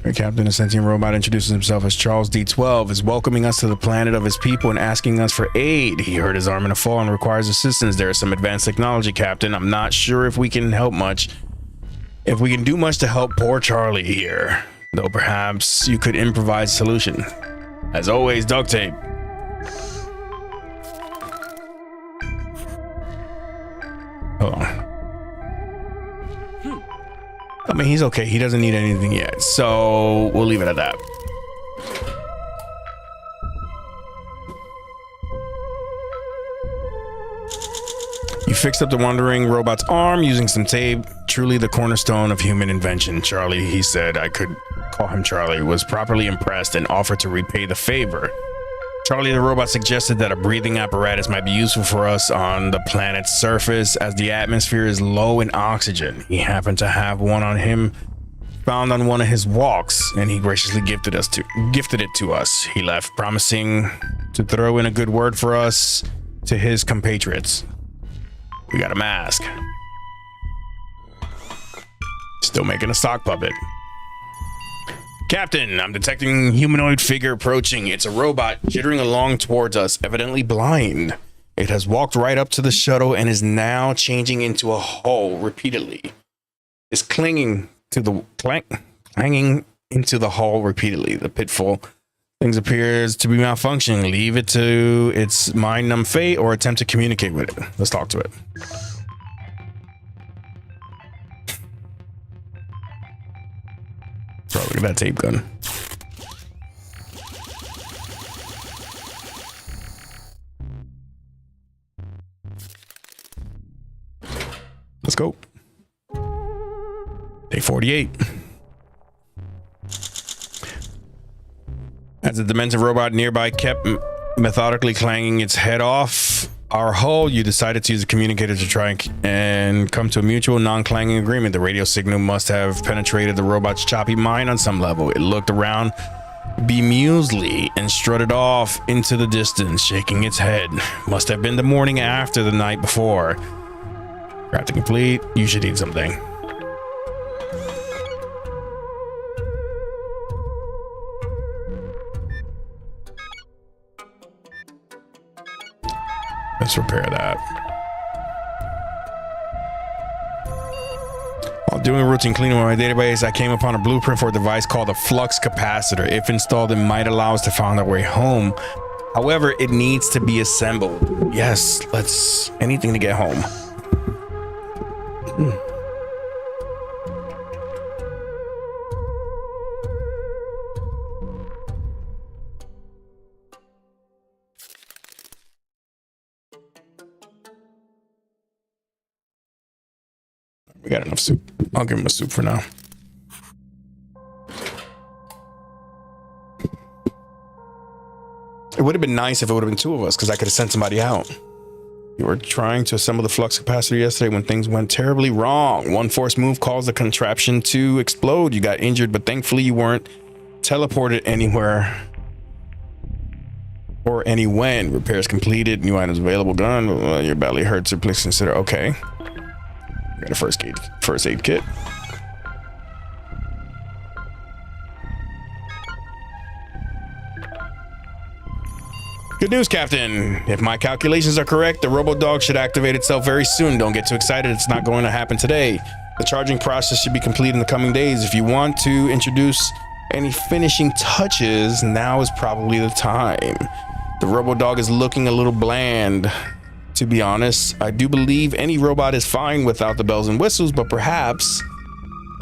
The captain, a sentient robot, introduces himself as Charles D12, is welcoming us to the planet of his people and asking us for aid. He hurt his arm in a fall and requires assistance. There is some advanced technology, Captain. I'm not sure if we can help much. If we can do much to help poor Charlie here. Though perhaps you could improvise a solution. As always, duct tape. Hold on. I mean, he's okay. He doesn't need anything yet. So we'll leave it at that. You fixed up the wandering robot's arm using some tape. Truly the cornerstone of human invention. Charlie, he said, I could call him Charlie, was properly impressed and offered to repay the favor. Charlie the robot suggested that a breathing apparatus might be useful for us on the planet's surface as the atmosphere is low in oxygen. He happened to have one on him found on one of his walks, and he graciously gifted it to us. He left promising to throw in a good word for us to his compatriots. We got a mask. Still making a sock puppet. Captain, I'm detecting humanoid figure approaching. It's a robot jittering along towards us, evidently blind. It has walked right up to the shuttle and is now changing into a hull repeatedly. It's clanging into the hull repeatedly. The pitfall things appears to be malfunctioning. Leave it to its mind-numb fate or attempt to communicate with it. Let's talk to it. Bro, look at that tape gun. Let's go. Day 48. As the demented robot nearby kept methodically clanging its head off our hull, you decided to use a communicator to try and come to a mutual non-clanging agreement. The radio signal must have penetrated the robot's choppy mind on some level. It looked around bemusedly and strutted off into the distance, shaking its head. Must have been the morning after the night before. Crafting complete. You should eat something. Let's repair that. While doing a routine cleaning on my database, I came upon a blueprint for a device called a flux capacitor. If installed, it might allow us to find our way home. However, it needs to be assembled. Yes, let's anything to get home. We got enough soup. I'll give him a soup for now. It would have been nice if it would have been two of us, because I could have sent somebody out. You were trying to assemble the flux capacitor yesterday when things went terribly wrong. One force move caused the contraption to explode. You got injured, but thankfully you weren't teleported anywhere or when. Repairs completed. New items available. Gun. Your belly hurts. Please consider. Okay. Got a first aid kit. Good news, Captain. If my calculations are correct, the robo-dog should activate itself very soon. Don't get too excited. It's not going to happen today. The charging process should be complete in the coming days. If you want to introduce any finishing touches, now is probably the time. The robo-dog is looking a little bland. To be honest, I do believe any robot is fine without the bells and whistles, but perhaps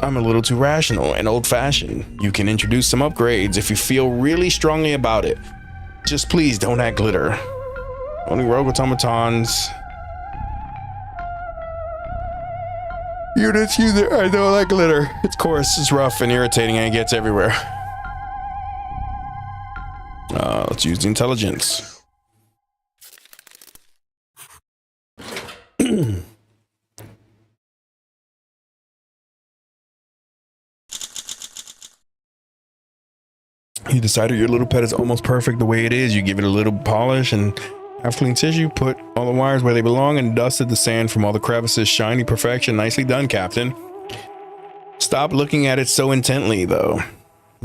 I'm a little too rational and old-fashioned. You can introduce some upgrades if you feel really strongly about it. Just please don't add glitter. Only rogue automatons. Units use it. I don't like glitter. It's coarse, it's rough and irritating, and it gets everywhere. Let's use the intelligence. You decided your little pet is almost perfect the way it is. You give it a little polish and have clean tissue, put all the wires where they belong, and dusted the sand from all the crevices. Shiny perfection. Nicely done, Captain. Stop looking at it so intently, though.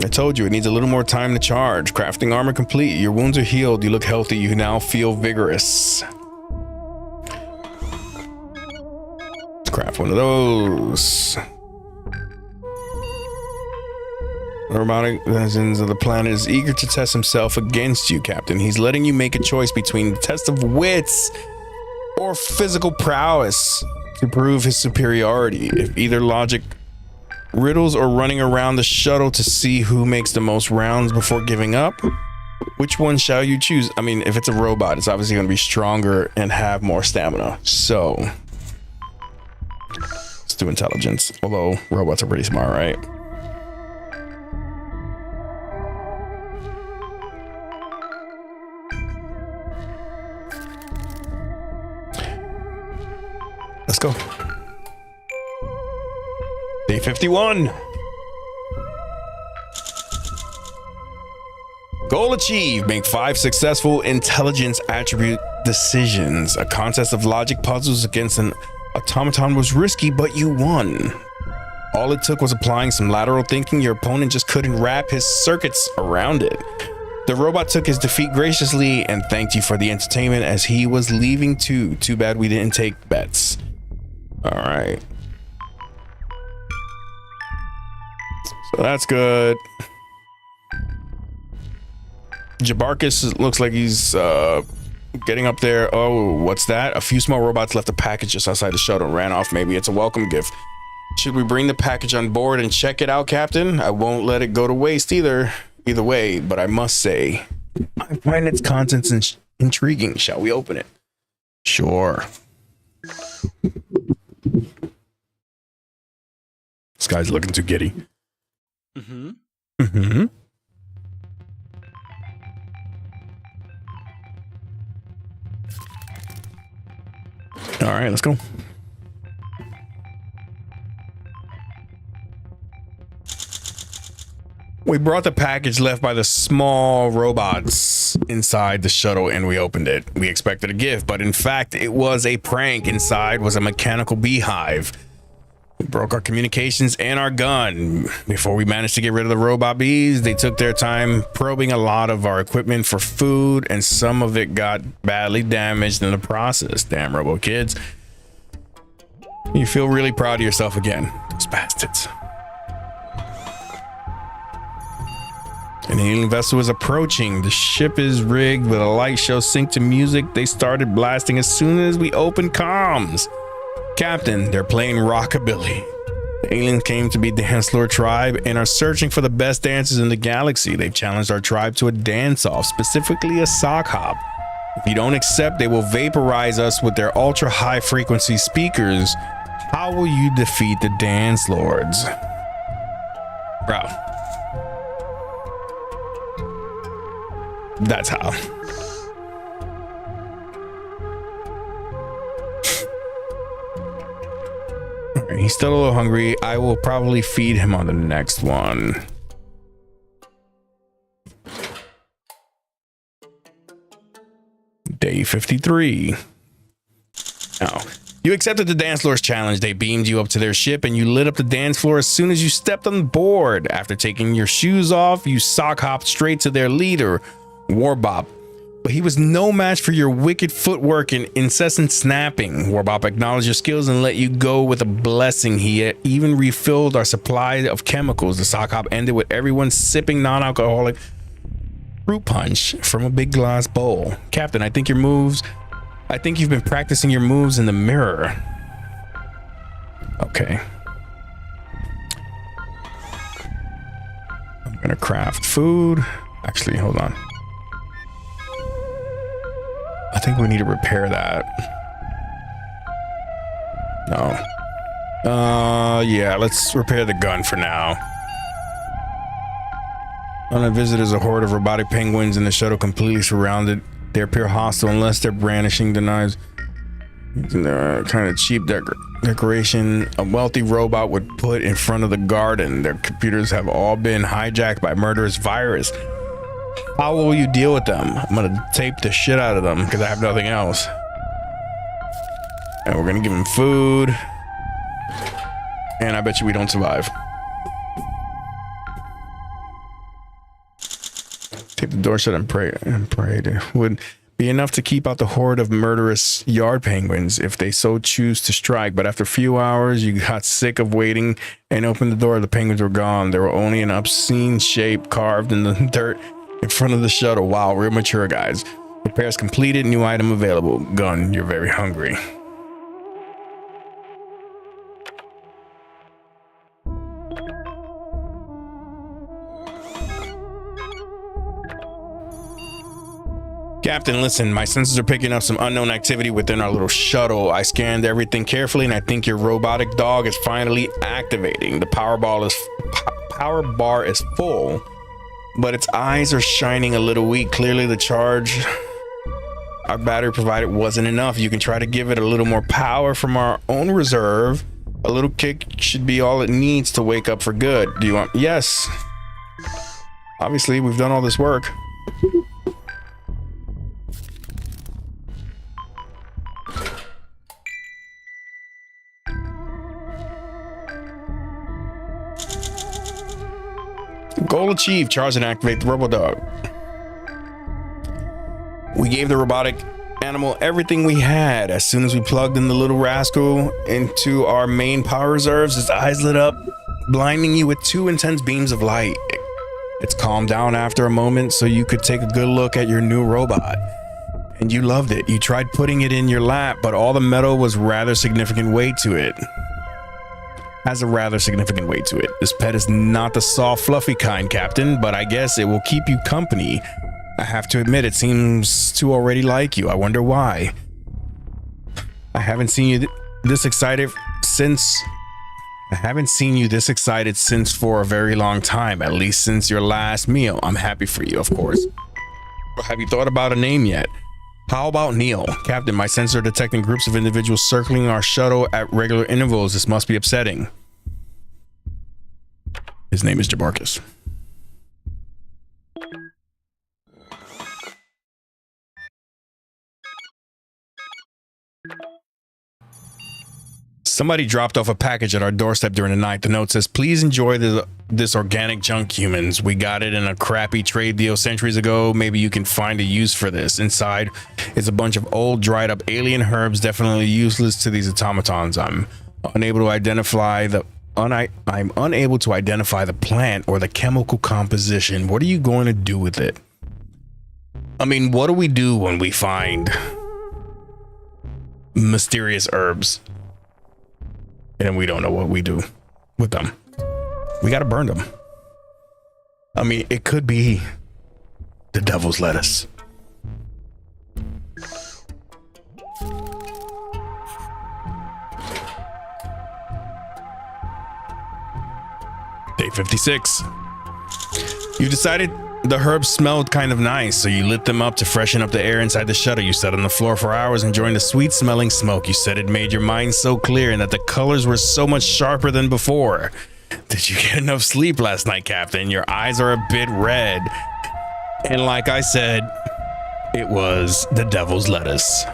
I told you, it needs a little more time to charge. Crafting armor complete. Your wounds are healed. You look healthy. You now feel vigorous. Let's craft one of those. Robotic citizens of the planet is eager to test himself against you, Captain. He's letting you make a choice between the test of wits or physical prowess to prove his superiority. If either logic riddles or running around the shuttle to see who makes the most rounds before giving up, which one shall you choose? I mean, if it's a robot, it's obviously going to be stronger and have more stamina. So let's do intelligence. Although robots are pretty smart, right? Let's go. Day 51. Goal achieved. Make 5 successful intelligence attribute decisions. A contest of logic puzzles against an automaton was risky, but you won. All it took was applying some lateral thinking. Your opponent just couldn't wrap his circuits around it. The robot took his defeat graciously and thanked you for the entertainment as he was leaving too. Too bad we didn't take bets. All right. So that's good. Jabarkus looks like he's getting up there. Oh, what's that? A few small robots left a package just outside the shuttle and ran off. Maybe it's a welcome gift. Should we bring the package on board and check it out, Captain? I won't let it go to waste either way, but I must say, I find its contents intriguing. Shall we open it? Sure. This guy's looking too giddy. Mm-hmm. Mm-hmm. All right, let's go. We brought the package left by the small robots inside the shuttle and we opened it. We expected a gift, but in fact, it was a prank. Inside was a mechanical beehive. We broke our communications and our gun. Before we managed to get rid of the robot bees, they took their time probing a lot of our equipment for food, and some of it got badly damaged in the process. Damn robo kids. You feel really proud of yourself again. Those bastards. An alien vessel is approaching. The ship is rigged with a light show synced to music. They started blasting as soon as we opened comms. Captain, they're playing rockabilly. The aliens came to be the dance floor tribe and are searching for the best dancers in the galaxy. They've challenged our tribe to a dance-off, specifically a sock hop. If you don't accept, they will vaporize us with their ultra-high frequency speakers. How will you defeat the dance lords? Bro. That's how. Alright, he's still a little hungry. I will probably feed him on the next one. Day 53. Now, you accepted the dance floor's challenge. They beamed you up to their ship and you lit up the dance floor as soon as you stepped on board. After taking your shoes off, you sock hopped straight to their leader, Warbop. But he was no match for your wicked footwork and incessant snapping. Warbop acknowledged your skills and let you go with a blessing. He even refilled our supply of chemicals. The sock hop ended with everyone sipping non-alcoholic fruit punch from a big glass bowl. Captain, I think you've been practicing your moves in the mirror. Okay. I'm gonna craft food. Actually, hold on. I think we need to repair that. No. Yeah, let's repair the gun for now. On a visit is a horde of robotic penguins in the shuttle, completely surrounded. They appear hostile unless they're brandishing the knives. They're kind of cheap decoration a wealthy robot would put in front of the garden. Their computers have all been hijacked by murderous virus. How will you deal with them? I'm gonna tape the shit out of them because I have nothing else. And we're gonna give them food. And I bet you we don't survive. Keep the door shut and pray. It would be enough to keep out the horde of murderous yard penguins if they so choose to strike. But after a few hours, you got sick of waiting and opened the door. The penguins were gone. There were only an obscene shape carved in the dirt in front of the shuttle. Wow, real mature, guys. Repairs completed. New item available. Gun, you're very hungry. Captain, listen, my sensors are picking up some unknown activity within our little shuttle. I scanned everything carefully, and I think your robotic dog is finally activating. The power bar is full, but its eyes are shining a little weak. Clearly, the charge our battery provided wasn't enough. You can try to give it a little more power from our own reserve. A little kick should be all it needs to wake up for good. Do you want? Yes. Obviously, we've done all this work. Goal achieved. Charge and activate the RoboDog. We gave the robotic animal everything we had. As soon as we plugged in the little rascal into our main power reserves, his eyes lit up, blinding you with 2 intense beams of light. It's calmed down after a moment so you could take a good look at your new robot. And you loved it. You tried putting it in your lap, but all the metal was rather significant weight to it. Has a rather significant weight to it. This pet is not the soft, fluffy kind, Captain, but I guess it will keep you company. I have to admit, it seems to already like you. I wonder why. I haven't seen you this excited since for a very long time, at least since your last meal. I'm happy for you, of course. But have you thought about a name yet? How about Neil? Captain, my sensor detecting groups of individuals circling our shuttle at regular intervals. This must be upsetting. His name is Jabarkus. Somebody dropped off a package at our doorstep during the night. The note says, please enjoy this organic junk, humans. We got it in a crappy trade deal centuries ago. Maybe you can find a use for this. Inside is a bunch of old, dried up alien herbs, definitely useless to these automatons. I'm unable to identify the plant or the chemical composition. What are you going to do with it? I mean, what do we do when we find mysterious herbs and we don't know what we do with them? We got to burn them. I mean, it could be the devil's lettuce. Day 56. You decided the herbs smelled kind of nice, so you lit them up to freshen up the air inside the shuttle. You sat on the floor for hours enjoying the sweet smelling smoke. You said it made your mind so clear and that the colors were so much sharper than before. Did you get enough sleep last night, Captain? Your eyes are a bit red. And like I said, it was the devil's lettuce.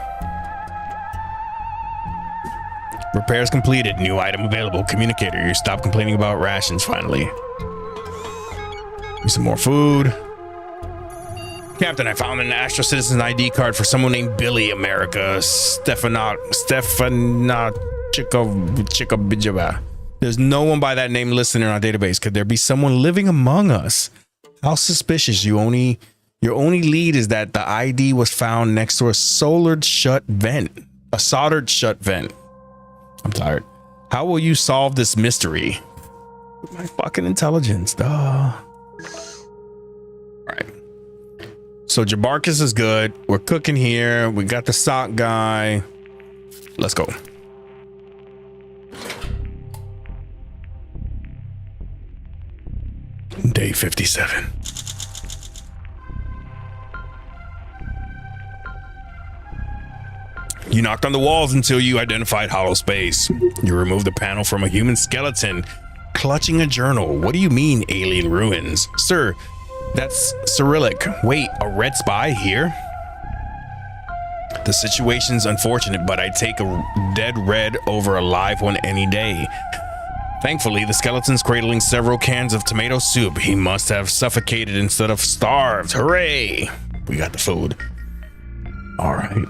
Repairs completed. New item available. Communicator. You stopped complaining about rations finally. Some more food. Captain, I found an Astro Citizen ID card for someone named Billy America. Stefana Chicobijaba. There's no one by that name listed in our database. Could there be someone living among us? How suspicious. Your only lead is that the ID was found next to a soldered shut vent. I'm tired. How will you solve this mystery? With my fucking intelligence, duh. All right. So Jabarkus is good. We're cooking here. We got the sock guy. Let's go. Day 57. You knocked on the walls until you identified hollow space. You removed the panel from a human skeleton clutching a journal. What do you mean, alien ruins? Sir, that's Cyrillic. Wait, a red spy here? The situation's unfortunate, but I take a dead red over a live one any day. Thankfully, the skeleton's cradling several cans of tomato soup. He must have suffocated instead of starved. Hooray! We got the food. All right.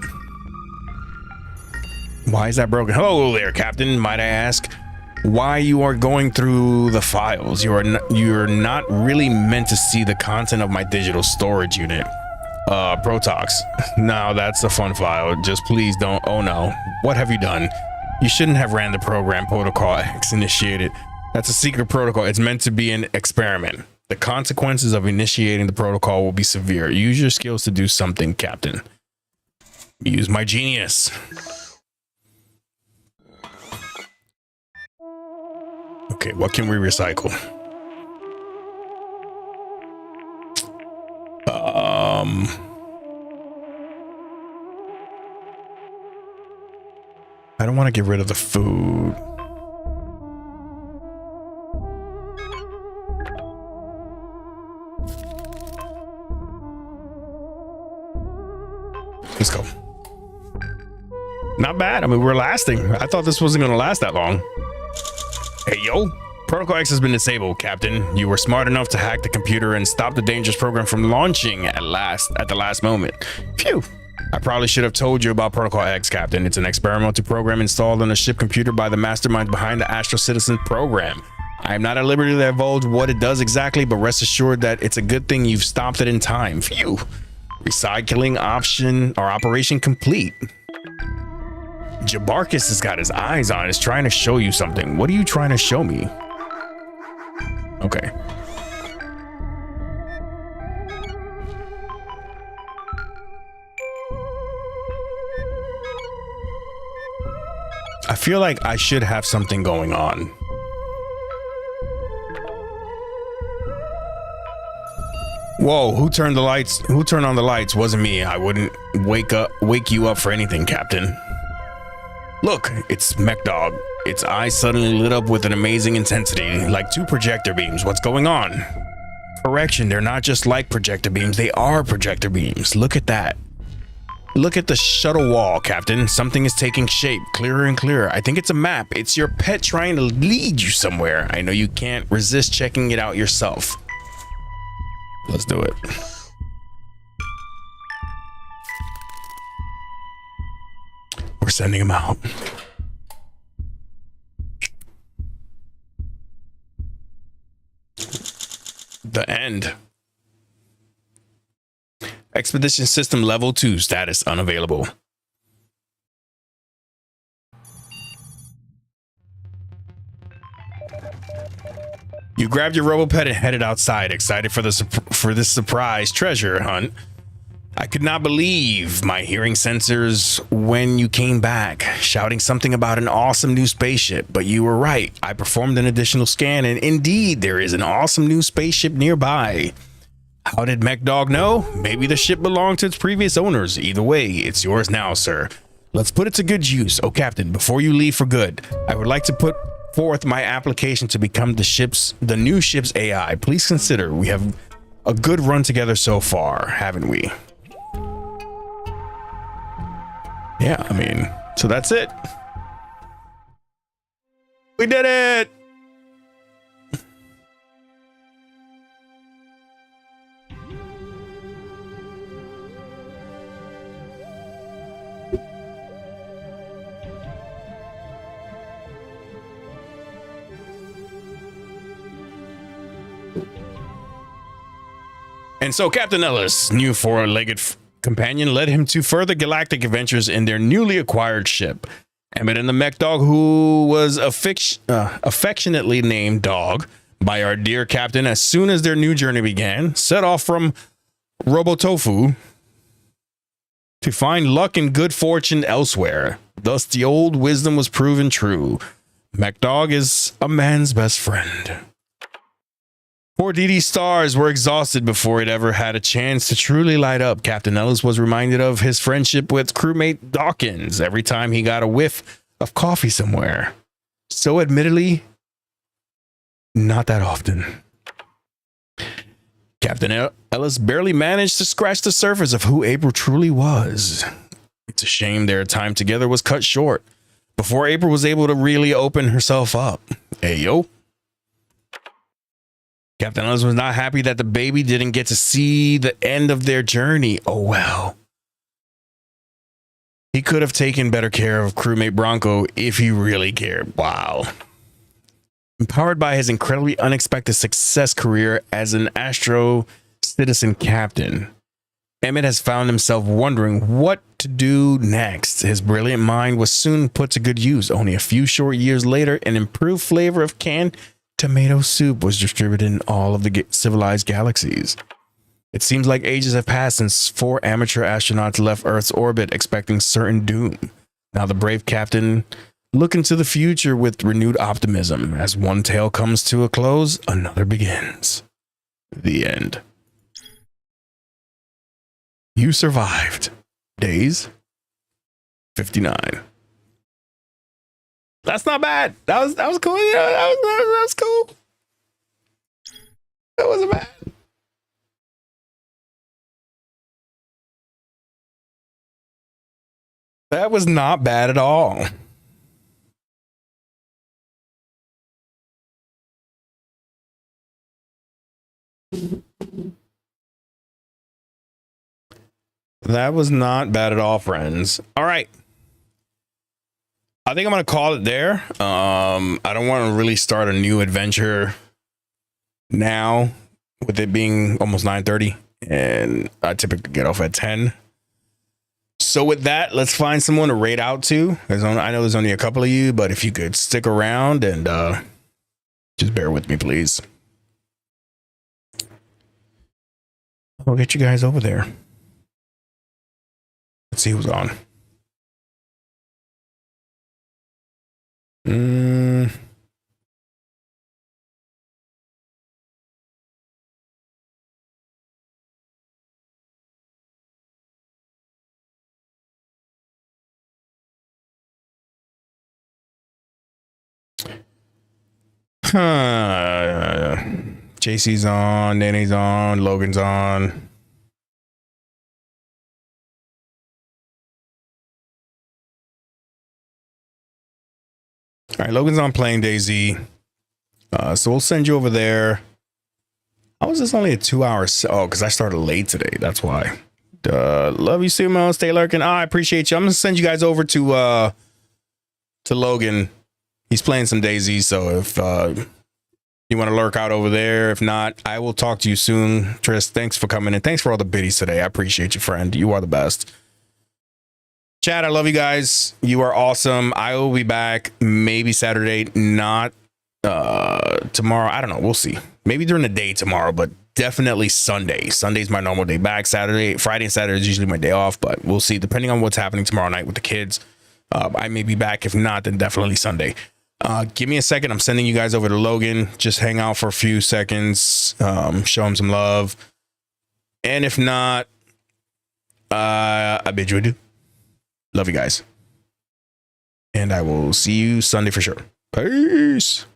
Why is that broken? Hello there, Captain. Might I ask why you are going through the files? You're not really meant to see the content of my digital storage unit. Protox. No, that's a fun file. Just please don't. Oh no. What have you done? You shouldn't have ran the program. Protocol X initiated. That's a secret protocol. It's meant to be an experiment. The consequences of initiating the protocol will be severe. Use your skills to do something, Captain. Use my genius. Okay, what can we recycle? I don't want to get rid of the food. Let's go. Not bad. I mean, we're lasting. I thought this wasn't going to last that long. Hey, yo. Protocol X has been disabled, Captain. You were smart enough to hack the computer and stop the dangerous program from launching at the last moment. Phew. I probably should have told you about Protocol X, Captain. It's an experimental program installed on a ship computer by the mastermind behind the Astro Citizen program. I am not at liberty to divulge what it does exactly, but rest assured that it's a good thing you've stopped it in time. Phew. Recycling option or operation complete. Jabarkis has got his eyes on. Is trying to show you something. What are you trying to show me? Okay. I feel like I should have something going on. Whoa, who turned the lights? Who turned on the lights? Wasn't me. I wouldn't wake you up for anything, Captain. Look, it's MechDog. Its eyes suddenly lit up with an amazing intensity, like two projector beams. What's going on? Correction, they're not just like projector beams, they are projector beams. Look at that. Look at the shuttle wall, Captain. Something is taking shape, clearer and clearer. I think it's a map. It's your pet trying to lead you somewhere. I know you can't resist checking it out yourself. Let's do it. We're sending him out. The end. Expedition system level 2 status unavailable. You grabbed your RoboPet and headed outside, excited for this surprise treasure hunt. I could not believe my hearing sensors when you came back, shouting something about an awesome new spaceship, but you were right. I performed an additional scan, and indeed, there is an awesome new spaceship nearby. How did MechDog know? Maybe the ship belonged to its previous owners. Either way, it's yours now, sir. Let's put it to good use. Oh, Captain, before you leave for good, I would like to put forth my application to become the new ship's AI. Please consider. We have a good run together so far, haven't we? Yeah, I mean, so that's it. We did it. And so Captain Ellis' new four-legged companion led him to further galactic adventures in their newly acquired ship. Emmett and the MechDog, who was affectionately named Dog by our dear captain as soon as their new journey began, set off from Robotofu to find luck and good fortune elsewhere. Thus, the old wisdom was proven true. MechDog is a man's best friend. Poor DD's stars were exhausted before it ever had a chance to truly light up. Captain Ellis was reminded of his friendship with crewmate Dawkins every time he got a whiff of coffee somewhere. So admittedly, not that often. Captain Ellis barely managed to scratch the surface of who April truly was. It's a shame their time together was cut short before April was able to really open herself up. Hey, yo. Captain Ellis was not happy that the baby didn't get to see the end of their journey. Oh, well. He could have taken better care of crewmate Bronco if he really cared. Wow. Empowered by his incredibly unexpected success career as an Astro citizen captain, Emmett has found himself wondering what to do next. His brilliant mind was soon put to good use. Only a few short years later, an improved flavor of canned tomato soup was distributed in all of the civilized galaxies. It seems like ages have passed since 4 amateur astronauts left Earth's orbit expecting certain doom. Now the brave captain look into the future with renewed optimism. As one tale comes to a close, another begins. The end. You survived. Days 59. That's not bad. That was cool. Yeah, that was cool. That wasn't bad. That was not bad at all. That was not bad at all, friends. All right. I think I'm going to call it there. I don't want to really start a new adventure now with it being almost 9:30 and I typically get off at 10. So with that, let's find someone to raid out to. I know there's only a couple of you, but if you could stick around and just bear with me, please. I'll get you guys over there. Let's see who's on. JC's on, Nanny's on, Logan's on. All right, Logan's on playing Daisy. So we'll send you over there. How was this only a 2-hour? Oh, because I started late today. That's why. Love you, Sumo. Stay lurking. Oh, I appreciate you. I'm gonna send you guys over to Logan. He's playing some Daisy, so if you want to lurk out over there, if not, I will talk to you soon. Tris, thanks for coming in. Thanks for all the biddies today. I appreciate you, friend. You are the best. Chat, I love you guys. You are awesome. I will be back maybe Saturday, not tomorrow. I don't know. We'll see. Maybe during the day tomorrow, but definitely Sunday. Sunday's my normal day back. Friday and Saturday is usually my day off, but we'll see. Depending on what's happening tomorrow night with the kids, I may be back. If not, then definitely Sunday. Give me a second. I'm sending you guys over to Logan. Just hang out for a few seconds. Show him some love. And if not, I bid you adieu. Love you guys. And I will see you Sunday for sure. Peace.